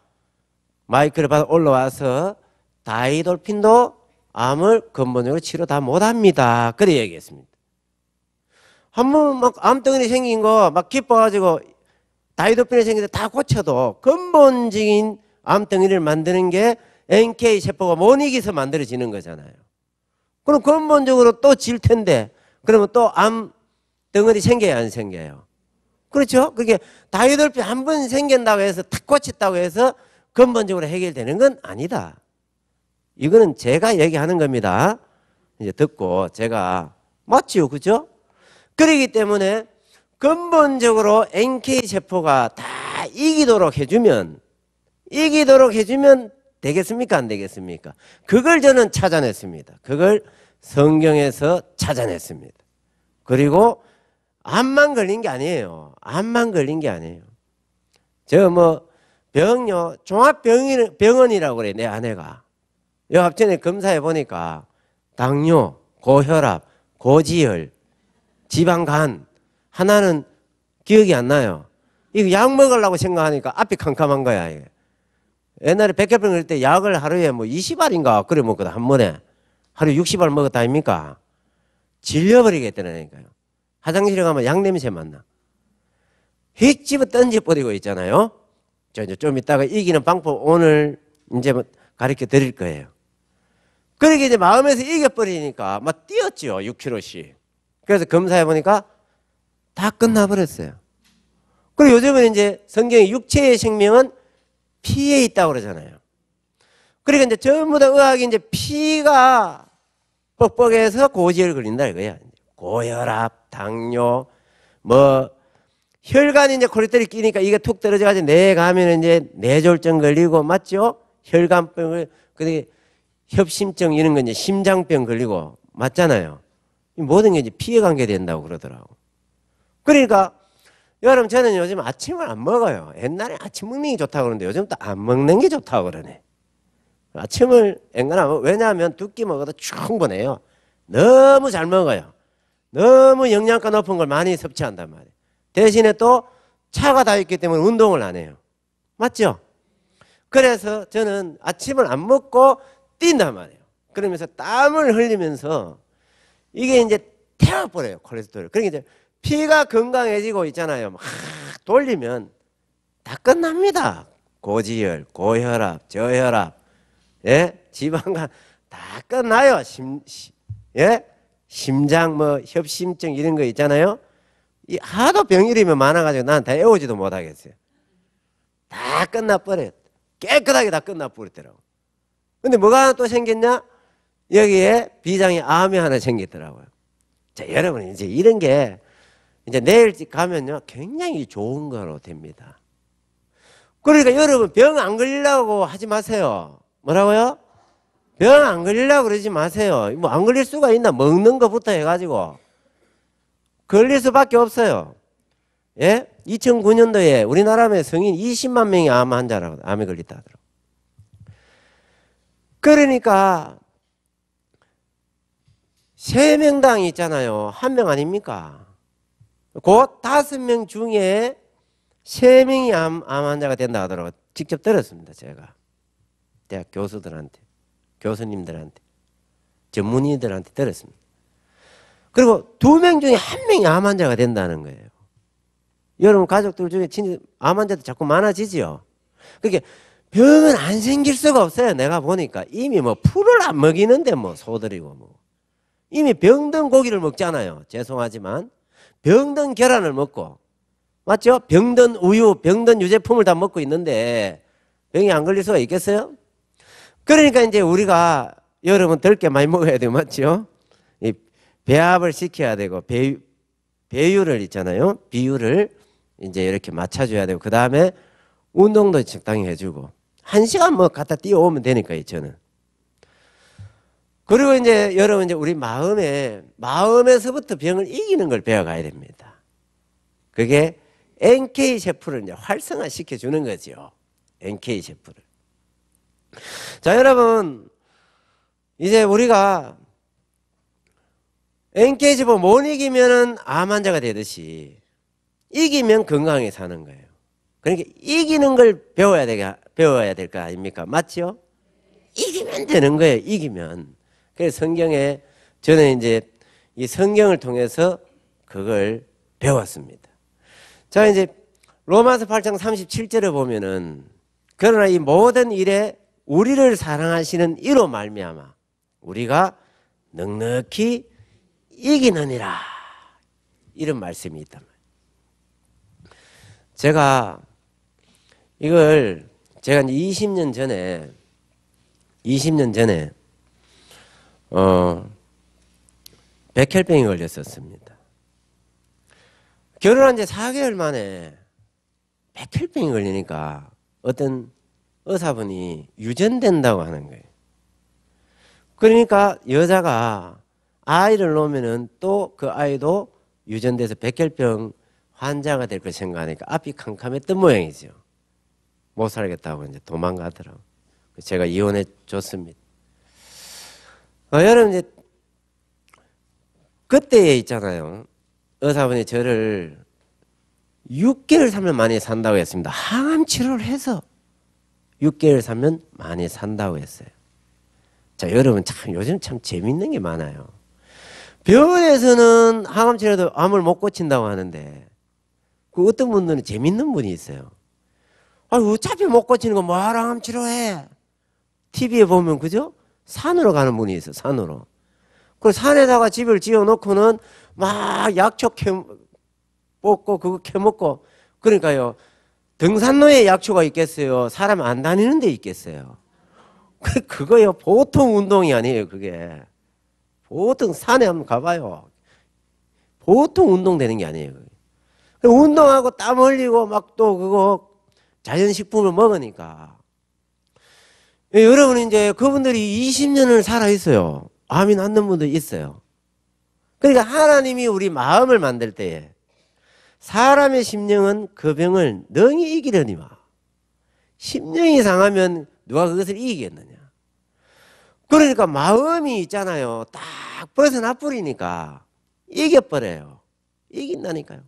마이크를 받아 올라와서 다이돌핀도 암을 근본적으로 치료 다 못합니다. 그래 얘기했습니다. 한번 막 암덩어리 생긴 거 막 기뻐가지고 다이돌핀이 생기는데 다 고쳐도 근본적인 암덩어리를 만드는 게 NK세포가 못 이겨서 만들어지는 거잖아요. 그럼 근본적으로 또 질 텐데 그러면 또 암덩어리 생겨야 안 생겨요? 그렇죠? 그게 다이돌핀 한 번 생긴다고 해서 탁 고쳤다고 해서 근본적으로 해결되는 건 아니다. 이거는 제가 얘기하는 겁니다. 이제 듣고 제가 맞지요, 그죠? 그렇기 때문에 근본적으로 NK세포가 다 이기도록 해주면 되겠습니까? 안 되겠습니까? 그걸 저는 찾아냈습니다. 그걸 성경에서 찾아냈습니다. 그리고 암만 걸린 게 아니에요. 암만 걸린 게 아니에요. 저 뭐 병요 종합병원이라고 그래, 내 아내가. 요 앞전에 검사해 보니까 당뇨, 고혈압, 고지혈, 지방간, 하나는 기억이 안 나요. 이거 약 먹으려고 생각하니까 앞이 캄캄한 거야. 이게. 옛날에 백혈병 그럴 때 약을 하루에 뭐 20알인가 그래 먹거든, 한 번에. 하루에 60알 먹었다 아닙니까? 질려버리겠다니까요. 화장실에 가면 약 냄새 맡나. 휙 집어 던져버리고 있잖아요. 저 이제 좀 이따가 이기는 방법 오늘 이제 뭐 가르쳐 드릴 거예요. 그렇게 이제 마음에서 이겨버리니까 막 뛰었죠, 6kg씩. 그래서 검사해 보니까 다 끝나버렸어요. 그리고 요즘은 이제 성경의 육체의 생명은 피에 있다고 그러잖아요. 그러니까 이제 전부 다 의학이 이제 피가 뻑뻑해서 고지혈 걸린다 이거야. 고혈압, 당뇨, 뭐 혈관이 이제 콜레스테롤이 끼니까 이게 툭 떨어져가지고 뇌에 가면 이제 뇌졸중 걸리고 맞죠? 혈관병을 근데 협심증 이런 거 이제 심장병 걸리고 맞잖아요. 모든 게 이제 피에 관계된다고 그러더라고. 그러니까 여러분 저는 요즘 아침을 안 먹어요. 옛날에 아침 먹는 게 좋다고 그러는데 요즘 또 안 먹는 게 좋다고 그러네. 아침을 앵간하면 왜냐하면 두 끼 먹어도 충분해요. 너무 잘 먹어요. 너무 영양가 높은 걸 많이 섭취한단 말이에요. 대신에 또 차가 다 있기 때문에 운동을 안 해요. 맞죠? 그래서 저는 아침을 안 먹고 뛴단 말이에요. 그러면서 땀을 흘리면서 이게 이제 태워버려요. 콜레스테롤. 그러니까 이제 피가 건강해지고 있잖아요. 막 돌리면 다 끝납니다. 고지혈, 고혈압, 저혈압, 예? 지방간 다 끝나요. 예? 심장 뭐 협심증 이런 거 있잖아요. 이 하도 병이름이 많아가지고 난 다 애우지도 못하겠어요. 다 끝나버려요. 깨끗하게 다 끝나버렸더라고. 근데 뭐가 하나 또 생겼냐? 여기에 비장의 암이 하나 생겼더라고요. 자, 여러분 이제 이런 게 이제 내일 가면요 굉장히 좋은 거로 됩니다. 그러니까 여러분 병 안 걸리려고 하지 마세요. 뭐라고요? 병 안 걸리려고 그러지 마세요. 뭐 안 걸릴 수가 있나? 먹는 것부터 해가지고 걸릴 수밖에 없어요. 예? 2009년도에 우리나라에 성인 20만 명이 암 환자라고 암에 걸렸다 하더라고요. 그러니까 3명당 있잖아요. 1명 아닙니까? 그 5명 중에 3명이 암 환자가 된다 하더라고요. 직접 들었습니다. 제가 대학 교수들한테, 교수님들한테, 전문의들한테 들었습니다. 그리고 2명 중에 1명이 암 환자가 된다는 거예요. 여러분 가족들 중에 진짜 암 환자도 자꾸 많아지지요. 그러니까 병은 안 생길 수가 없어요. 내가 보니까 이미 뭐 풀을 안 먹이는데 뭐 소들이고 뭐 이미 병든 고기를 먹잖아요. 죄송하지만 병든 계란을 먹고 맞죠? 병든 우유, 병든 유제품을 다 먹고 있는데 병이 안 걸릴 수가 있겠어요? 그러니까 이제 우리가 여러분 덜 게 많이 먹어야 돼요. 맞죠? 이 배합을 시켜야 되고 배율을 있잖아요. 비율을 이제 이렇게 맞춰줘야 되고 그 다음에 운동도 적당히 해주고 1시간 뭐 갖다 뛰어오면 되니까요. 저는. 그리고 이제 여러분 이제 우리 마음에서부터 병을 이기는 걸 배워가야 됩니다. 그게 NK 세포를 이제 활성화 시켜주는 거죠. NK 세포를. 자, 여러분 이제 우리가 NK 세포 못 이기면은 암 환자가 되듯이 이기면 건강하게 사는 거예요. 그러니까 이기는 걸 배워야 될 거 아닙니까? 맞죠? 이기면 되는 거예요. 이기면. 그래서 성경에 저는 이제 이 성경을 통해서 그걸 배웠습니다. 자, 이제 로마서 8장 37절에 보면은 그러나 이 모든 일에 우리를 사랑하시는 이로 말미암아 우리가 넉넉히 이기느니라 이런 말씀이 있단 말이에요. 제가 이걸 제가 이제 20년 전에 백혈병이 걸렸었습니다. 결혼한 지 4개월 만에 백혈병이 걸리니까 어떤 의사분이 유전된다고 하는 거예요. 그러니까 여자가 아이를 놓으면은 또 그 아이도 유전돼서 백혈병 환자가 될 걸 생각하니까 앞이 캄캄했던 모양이죠. 못 살겠다고 이제 도망가더라고요. 제가 이혼해 줬습니다. 여러분 이제 그때에 있잖아요. 의사분이 저를 6개월 살면 많이 산다고 했습니다. 항암 치료를 해서 6개월 살면 많이 산다고 했어요. 자, 여러분 참 요즘 참 재밌는 게 많아요. 병원에서는 항암 치료도 암을 못 고친다고 하는데 그 어떤 분들은 재밌는 분이 있어요. 아니 어차피 못 고치는 거 뭐하러 항암 치료해? TV에 보면 그죠? 산으로 가는 분이 있어요. 산으로. 그 산에다가 집을 지어놓고는 막 약초 뽑고 그거 캐먹고. 그러니까요, 등산로에 약초가 있겠어요? 사람 안 다니는 데 있겠어요? 그거요, 보통 운동이 아니에요. 그게 보통 산에 한번 가봐요. 보통 운동되는 게 아니에요. 운동하고 땀 흘리고 막 또 그거 자연식품을 먹으니까. 여러분, 이제 그분들이 20년을 살아있어요. 암이 낫는 분도 있어요. 그러니까 하나님이 우리 마음을 만들 때에 사람의 심령은 그 병을 능히 이기려니와. 심령이 상하면 누가 그것을 이기겠느냐. 그러니까 마음이 있잖아요. 딱 벗어나 버리니까 이겨버려요. 이긴다니까요.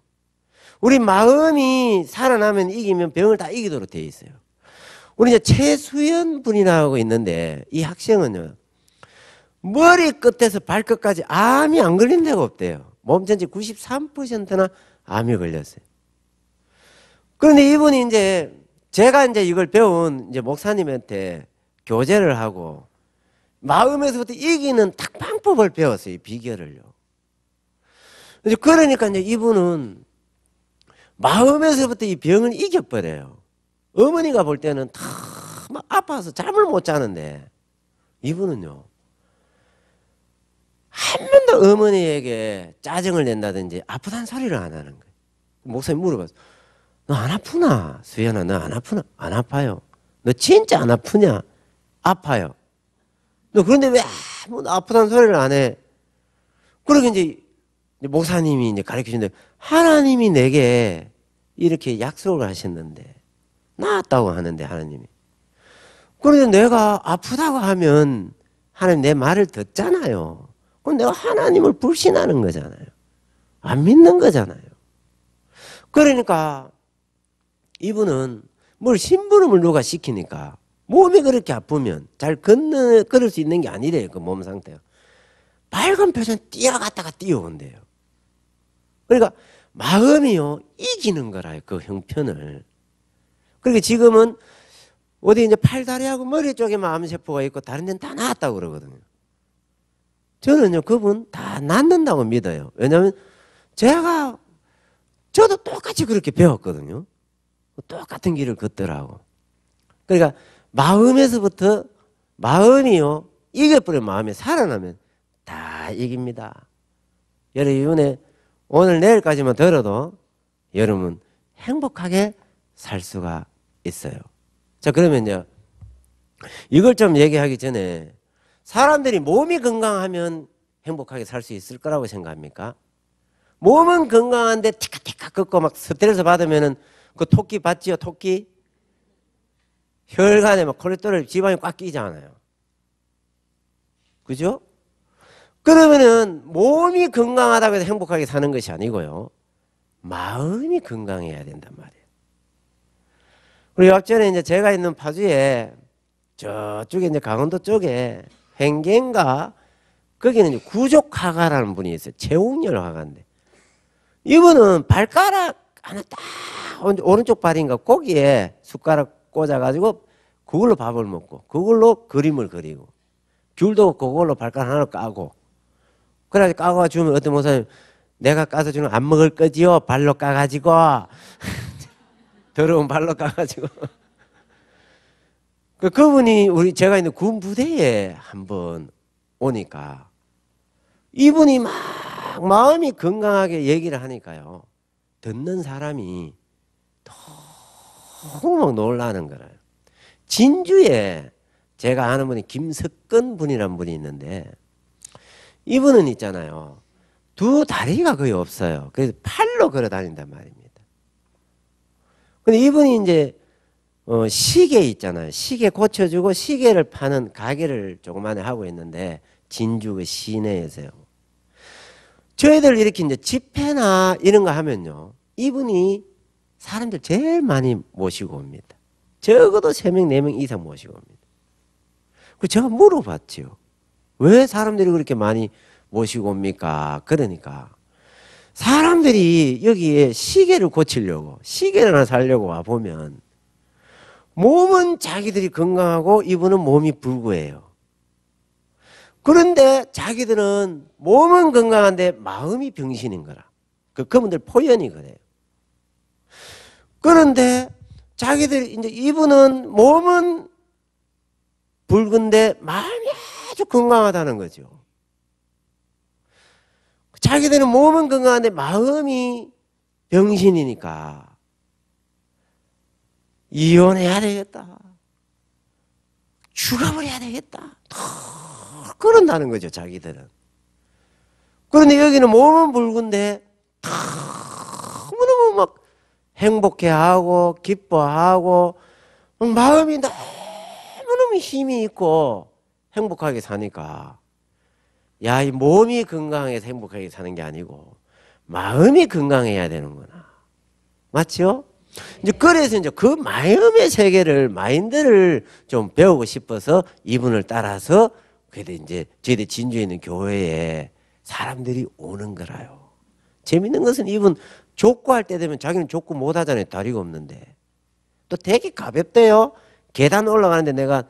우리 마음이 살아나면 이기면 병을 다 이기도록 되어 있어요. 우리 이제 최수연 분이라고 있는데 이 학생은요, 머리 끝에서 발끝까지 암이 안 걸린 데가 없대요. 몸 전체 93%나 암이 걸렸어요. 그런데 이분이 이제 제가 이제 이걸 배운 이제 목사님한테 교제를 하고 마음에서부터 이기는 딱 방법을 배웠어요. 비결을요. 그러니까 이제 이분은 마음에서부터 이 병을 이겨버려요. 어머니가 볼 때는 다 막 아파서 잠을 못 자는데 이분은요, 한 번도 어머니에게 짜증을 낸다든지 아프다는 소리를 안 하는 거예요. 목사님 물어봤어. 너 안 아프나? 수연아, 너 안 아프나? 안 아파요. 너 진짜 안 아프냐? 아파요. 너 그런데 왜 아무도 아프다는 소리를 안 해? 그러게 이제 목사님이 이제 가르쳐 주는데, 하나님이 내게 이렇게 약속을 하셨는데 나았다고 하는데 하나님이. 그런데 내가 아프다고 하면 하나님 내 말을 듣잖아요. 그럼 내가 하나님을 불신하는 거잖아요. 안 믿는 거잖아요. 그러니까 이분은 뭘 심부름을 누가 시키니까 몸이 그렇게 아프면 잘 걸을 수 있는 게 아니래요. 그 몸 상태가. 밝은 표정 뛰어갔다가 뛰어온대요. 그러니까 마음이요, 이기는 거라요. 그 형편을. 그러니까 지금은 어디 이제 팔다리하고 머리 쪽에만 암세포가 있고 다른 데는 다 나았다고 그러거든요. 저는요, 그분 다 낫는다고 믿어요. 왜냐하면 저도 똑같이 그렇게 배웠거든요. 똑같은 길을 걷더라고. 그러니까 마음에서부터, 마음이요, 이겨버린 마음이 살아나면 다 이깁니다. 여러분, 오늘 내일까지만 들어도 여러분 행복하게 살 수가 있어요. 자, 그러면요, 이걸 좀 얘기하기 전에 사람들이 몸이 건강하면 행복하게 살 수 있을 거라고 생각합니까? 몸은 건강한데 티카티카 걷고 막 스트레스 받으면은 그 토끼 봤지요? 토끼? 혈관에 막 콜레스테롤 지방이 꽉 끼잖아요. 그죠? 그러면은 몸이 건강하다고 해서 행복하게 사는 것이 아니고요, 마음이 건강해야 된단 말이에요. 그리고 약전에 이제 제가 있는 파주에 저쪽에 이제 강원도 쪽에 횡계인가 거기는 이제 구족화가라는 분이 있어요. 최웅열 화가인데 이분은 발가락 하나 딱 오른쪽 발인가 거기에 숟가락 꽂아가지고 그걸로 밥을 먹고 그걸로 그림을 그리고 귤도 그걸로 발가락 하나 까고 그래가지고 까고 주면 어떤 목사님 내가 까서 주는 안 먹을 거지요? 발로 까가지고 더러운 발로 까가지고 그분이 제가 있는 군 부대에 한번 오니까 이분이 막 마음이 건강하게 얘기를 하니까요, 듣는 사람이 너무 막 놀라는 거예요. 진주에 제가 아는 분이 김석근 분이란 분이 있는데 이분은 있잖아요, 두 다리가 거의 없어요. 그래서 팔로 걸어 다닌단 말입니다. 근데 이분이 이제 시계 있잖아요. 시계 고쳐주고 시계를 파는 가게를 조그만에 하고 있는데 진주 그 시내에서요. 저희들 이렇게 이제 집회나 이런 거 하면요, 이분이 사람들 제일 많이 모시고 옵니다. 적어도 3명, 4명 이상 모시고 옵니다. 그 제가 물어봤죠. 왜 사람들이 그렇게 많이 모시고 옵니까? 그러니까 사람들이 여기에 시계를 고치려고, 시계를 하나 사려고 와보면 몸은 자기들이 건강하고 이분은 몸이 불구해요. 그런데 자기들은 몸은 건강한데 마음이 병신인 거라. 그분들 표현이 그래요. 그런데 자기들 이제 이분은 몸은 붉은데 마음이 아주 건강하다는 거죠. 자기들은 몸은 건강한데 마음이 병신이니까 이혼해야 되겠다. 죽어버려야 되겠다. 그런다는 거죠, 자기들은. 그런데 여기는 몸은 붉은데 너무너무 막 행복해하고 기뻐하고 마음이 너무너무 힘이 있고 행복하게 사니까 야, 이 몸이 건강해서 행복하게 사는 게 아니고 마음이 건강해야 되는구나. 맞죠? 이제 그래서 이제 그 마음의 세계를, 마인드를 좀 배우고 싶어서 이분을 따라서 그래도 이제 저희들 진주에 있는 교회에 사람들이 오는 거라요. 재밌는 것은 이분 족구할 때 되면 자기는 족구 못 하잖아요. 다리가 없는데. 또 되게 가볍대요. 계단 올라가는데 내가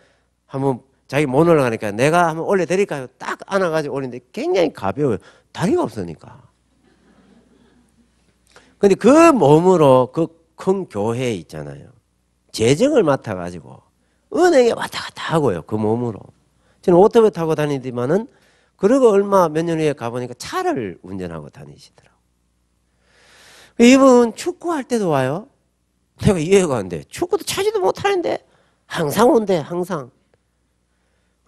한번 자기 못 올라가니까 내가 한번 올려드릴까요? 딱 안아가지고 올리는데 굉장히 가벼워요. 다리가 없으니까. 근데 그 몸으로 그 큰 교회에 있잖아요. 재정을 맡아가지고 은행에 왔다 갔다 하고요. 그 몸으로. 저는 오토바이 타고 다니지만은 그러고 얼마 몇 년 후에 가보니까 차를 운전하고 다니시더라고요. 이분 축구할 때도 와요. 내가 이해가 안 돼. 축구도 차지도 못하는데 항상 온대, 항상.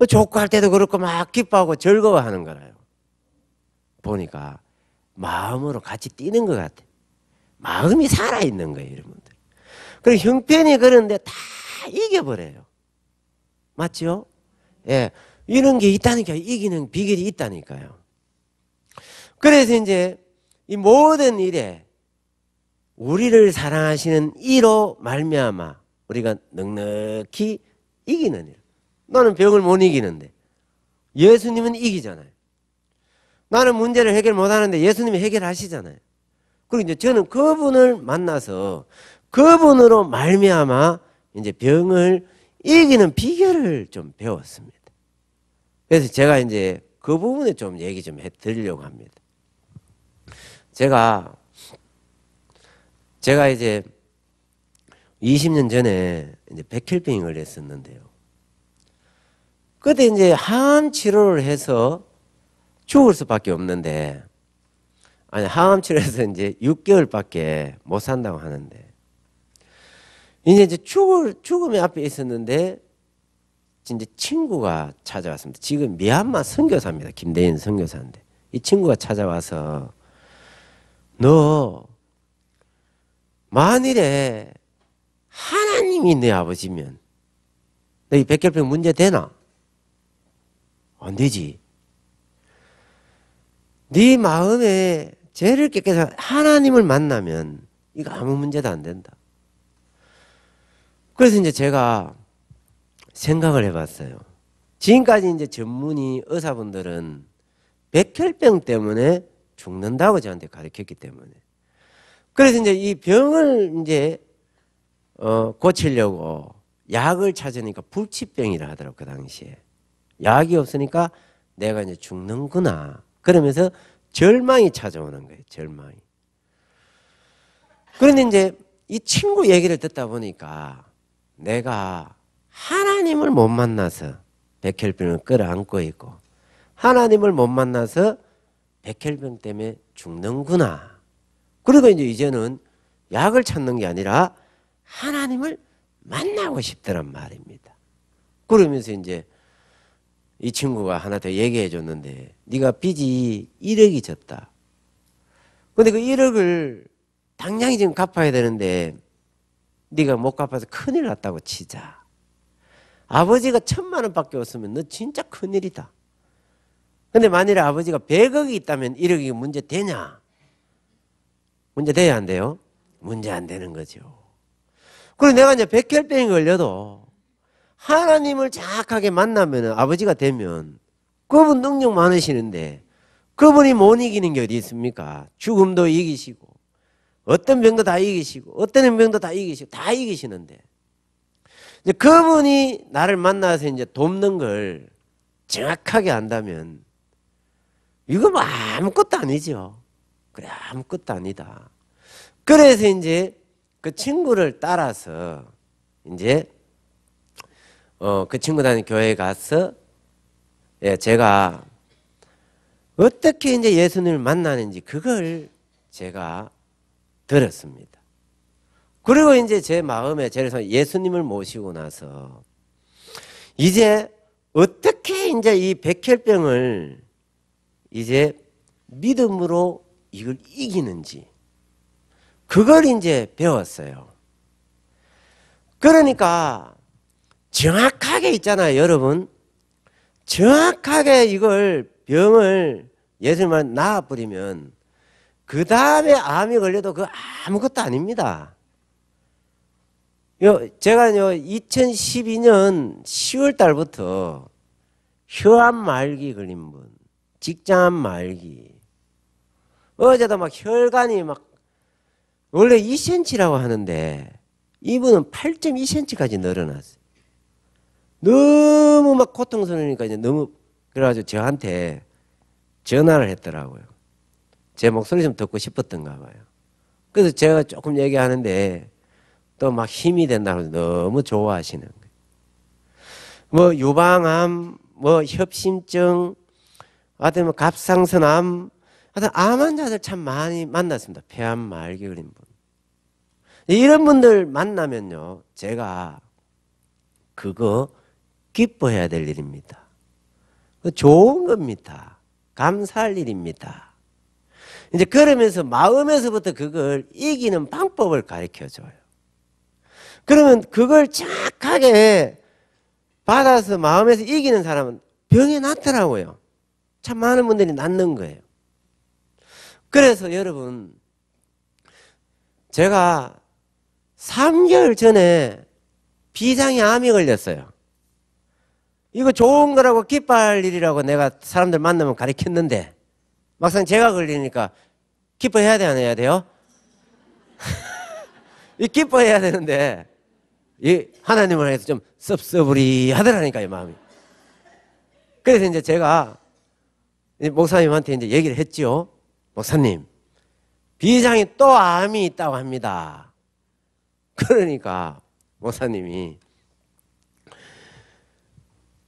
족구할 때도 그렇고 막 기뻐하고 즐거워하는 거라요. 보니까 마음으로 같이 뛰는 것 같아. 마음이 살아있는 거예요, 여러분들. 그리고 형편이 그런데 다 이겨버려요. 맞죠? 예. 이런 게 있다니까, 이기는 비결이 있다니까요. 그래서 이제 이 모든 일에 우리를 사랑하시는 이로 말미암아 우리가 넉넉히 이기는 일. 나는 병을 못 이기는데 예수님은 이기잖아요. 나는 문제를 해결 못 하는데 예수님이 해결하시잖아요. 그리고 이제 저는 그분을 만나서 그분으로 말미암아 이제 병을 이기는 비결을 좀 배웠습니다. 그래서 제가 이제 그 부분에 좀 얘기 좀 해드리려고 합니다. 제가 이제 20년 전에 이제 백혈병이 걸렸었는데요. 그때 이제 항암 치료를 해서 죽을 수밖에 없는데, 아니, 항암 치료해서 이제 6개월밖에 못 산다고 하는데, 이제 죽음의 앞에 있었는데, 이제 친구가 찾아왔습니다. 지금 미얀마 선교사입니다. 김대인 선교사인데, 이 친구가 찾아와서, 너, 만일에 하나님이 내 아버지면, 너 이 백혈병 문제 되나? 안 되지. 네 마음에 죄를 깨끗해서 하나님을 만나면 이거 아무 문제도 안 된다. 그래서 이제 제가 생각을 해봤어요. 지금까지 이제 전문의 의사분들은 백혈병 때문에 죽는다고 저한테 가르쳤기 때문에. 그래서 이제 이 병을 이제 고치려고 약을 찾으니까 불치병이라 하더라고, 그 당시에. 약이 없으니까 내가 이제 죽는구나. 그러면서 절망이 찾아오는 거예요, 절망이. 그런데 이제 이 친구 얘기를 듣다 보니까 내가 하나님을 못 만나서 백혈병을 끌어안고 있고 하나님을 못 만나서 백혈병 때문에 죽는구나. 그리고 이제는 약을 찾는 게 아니라 하나님을 만나고 싶더란 말입니다. 그러면서 이제 이 친구가 하나 더 얘기해 줬는데 네가 빚이 1억이 졌다. 근데 그 1억을 당장에 지금 갚아야 되는데 네가 못 갚아서 큰일 났다고 치자. 아버지가 1,000만 원밖에 없으면 너 진짜 큰일이다. 근데 만일에 아버지가 100억이 있다면 1억이 문제 되냐? 문제 돼야 안 돼요? 문제 안 되는 거죠. 그리고 내가 이제 백혈병이 걸려도 하나님을 정확하게 만나면 아버지가 되면 그분 능력 많으시는데 그분이 못 이기는 게 어디 있습니까? 죽음도 이기시고 어떤 병도 다 이기시고 어떤 병도 다 이기시고 다 이기시는데 이제 그분이 나를 만나서 이제 돕는 걸 정확하게 안다면 이거 뭐 아무것도 아니죠. 그래, 아무것도 아니다. 그래서 이제 그 친구를 따라서 이제 그 친구 다니는 교회에 가서 예, 제가 어떻게 이제 예수님을 만나는지 그걸 제가 들었습니다. 그리고 이제 제 마음에 제가 예수님을 모시고 나서 이제 어떻게 이제 이 백혈병을 이제 믿음으로 이걸 이기는지 그걸 이제 배웠어요. 그러니까 정확하게 있잖아요, 여러분. 정확하게 이걸 병을 예수님만 나아버리면 그 다음에 암이 걸려도 그 아무것도 아닙니다. 제가 2012년 10월 달부터 혀암 말기 걸린 분, 직장암 말기. 어제도 막 혈관이 막 원래 2cm라고 하는데 이분은 8.2cm까지 늘어났어요. 너무 막 고통스러우니까 이제 너무 그래가지고 저한테 전화를 했더라고요. 제 목소리 좀 듣고 싶었던가 봐요. 그래서 제가 조금 얘기하는데 또 막 힘이 된다고 너무 좋아하시는 거예요. 뭐 유방암, 뭐 협심증, 하여튼 뭐 갑상선암, 하여튼 암 환자들 참 많이 만났습니다. 폐암 말기 걸린 분. 이런 분들 만나면요, 제가 그거 기뻐해야 될 일입니다. 좋은 겁니다. 감사할 일입니다. 이제 그러면서 마음에서부터 그걸 이기는 방법을 가르쳐줘요. 그러면 그걸 정확하게 받아서 마음에서 이기는 사람은 병이 낫더라고요. 참 많은 분들이 낫는 거예요. 그래서 여러분, 제가 3개월 전에 비장의 암이 걸렸어요. 이거 좋은 거라고 기뻐할 일이라고 내가 사람들 만나면 가르쳤는데 막상 제가 걸리니까 기뻐해야 돼, 안 해야 돼요? 이 기뻐해야 되는데 이 하나님을 해서 좀 섭섭으리 하더라니까요, 마음이. 그래서 이제 제가 목사님한테 이제 얘기를 했죠. 목사님, 비장이 또 암이 있다고 합니다. 그러니까 목사님이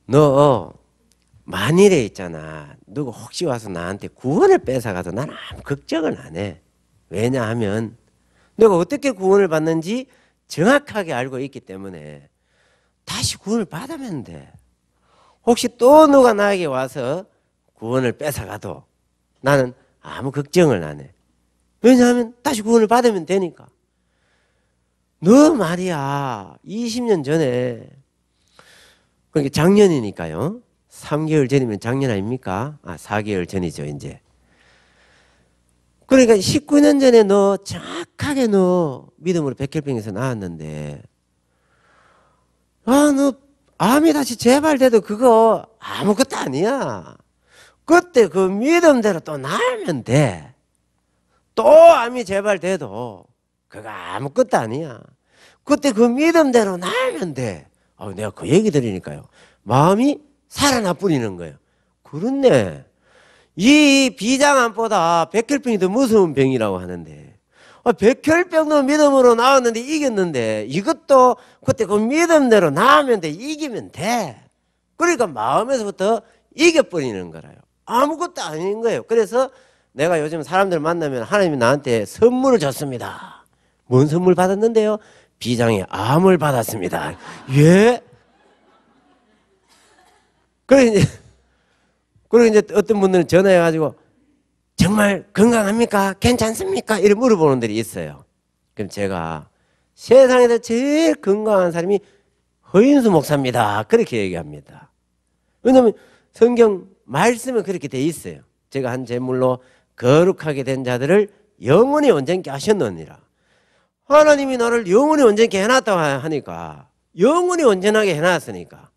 너 만일에 있잖아, 누구 혹시 와서 나한테 구원을 뺏어가도 나는 아무 걱정을 안 해. 왜냐하면 내가 어떻게 구원을 받는지 정확하게 알고 있기 때문에 다시 구원을 받으면 돼. 혹시 또 누가 나에게 와서 구원을 뺏어가도 나는 아무 걱정을 안 해. 왜냐하면 다시 구원을 받으면 되니까. 너 말이야, 20년 전에, 그러니까 작년이니까요. 3개월 전이면 작년 아닙니까? 4개월 전이죠, 이제. 그러니까 19년 전에 너 정확하게 너 믿음으로 백혈병에서 나왔는데, 너 암이 다시 재발돼도 그거 아무것도 아니야. 그때 그 믿음대로 또 나으면 돼. 또 암이 재발돼도 그거 아무것도 아니야. 그때 그 믿음대로 나으면 돼. 내가 그 얘기 들으니까요, 마음이 살아나 뿌리는 거예요. 그렇네. 이 비장암보다 백혈병이 더 무서운 병이라고 하는데, 백혈병도 믿음으로 나왔는데 이겼는데 이것도 그때 그 믿음대로 나으면 돼. 이기면 돼. 그러니까 마음에서부터 이겨버리는 거라요. 아무것도 아닌 거예요. 그래서 내가 요즘 사람들 만나면 하나님이 나한테 선물을 줬습니다. 뭔 선물 받았는데요? 비장의 암을 받았습니다. 예? 그리고 이제 어떤 분들은 전화해가지고 정말 건강합니까? 괜찮습니까? 이렇게 물어보는 분들이 있어요. 그럼 제가 세상에서 제일 건강한 사람이 허인수 목사입니다. 그렇게 얘기합니다. 왜냐하면 성경 말씀은 그렇게 돼 있어요. 제가 한 제물로 거룩하게 된 자들을 영원히 온전케 하셨느니라. 하나님이 나를 영원히 온전케 해놨다고 하니까, 영원히 온전하게 해놨으니까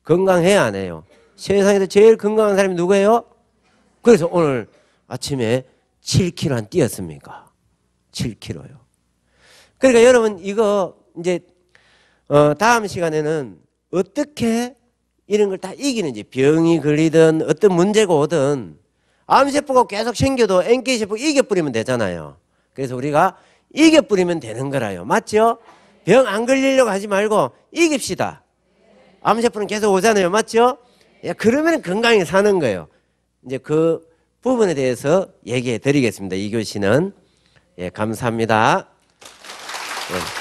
건강해야 안 해요? 세상에서 제일 건강한 사람이 누구예요? 그래서 오늘 아침에 7kg 안 뛰었습니까? 7kg요. 그러니까 여러분, 이거 이제 다음 시간에는 어떻게 이런 걸 다 이기는지, 병이 걸리든 어떤 문제가 오든 암세포가 계속 생겨도 NK세포 이겨버리면 되잖아요. 그래서 우리가 이겨버리면 되는 거라요. 맞죠? 병 안 걸리려고 하지 말고 이깁시다. 암세포는 계속 오잖아요. 맞죠? 예, 그러면 건강히 사는 거예요. 이제 그 부분에 대해서 얘기해 드리겠습니다. 2교시는. 예, 감사합니다. 예.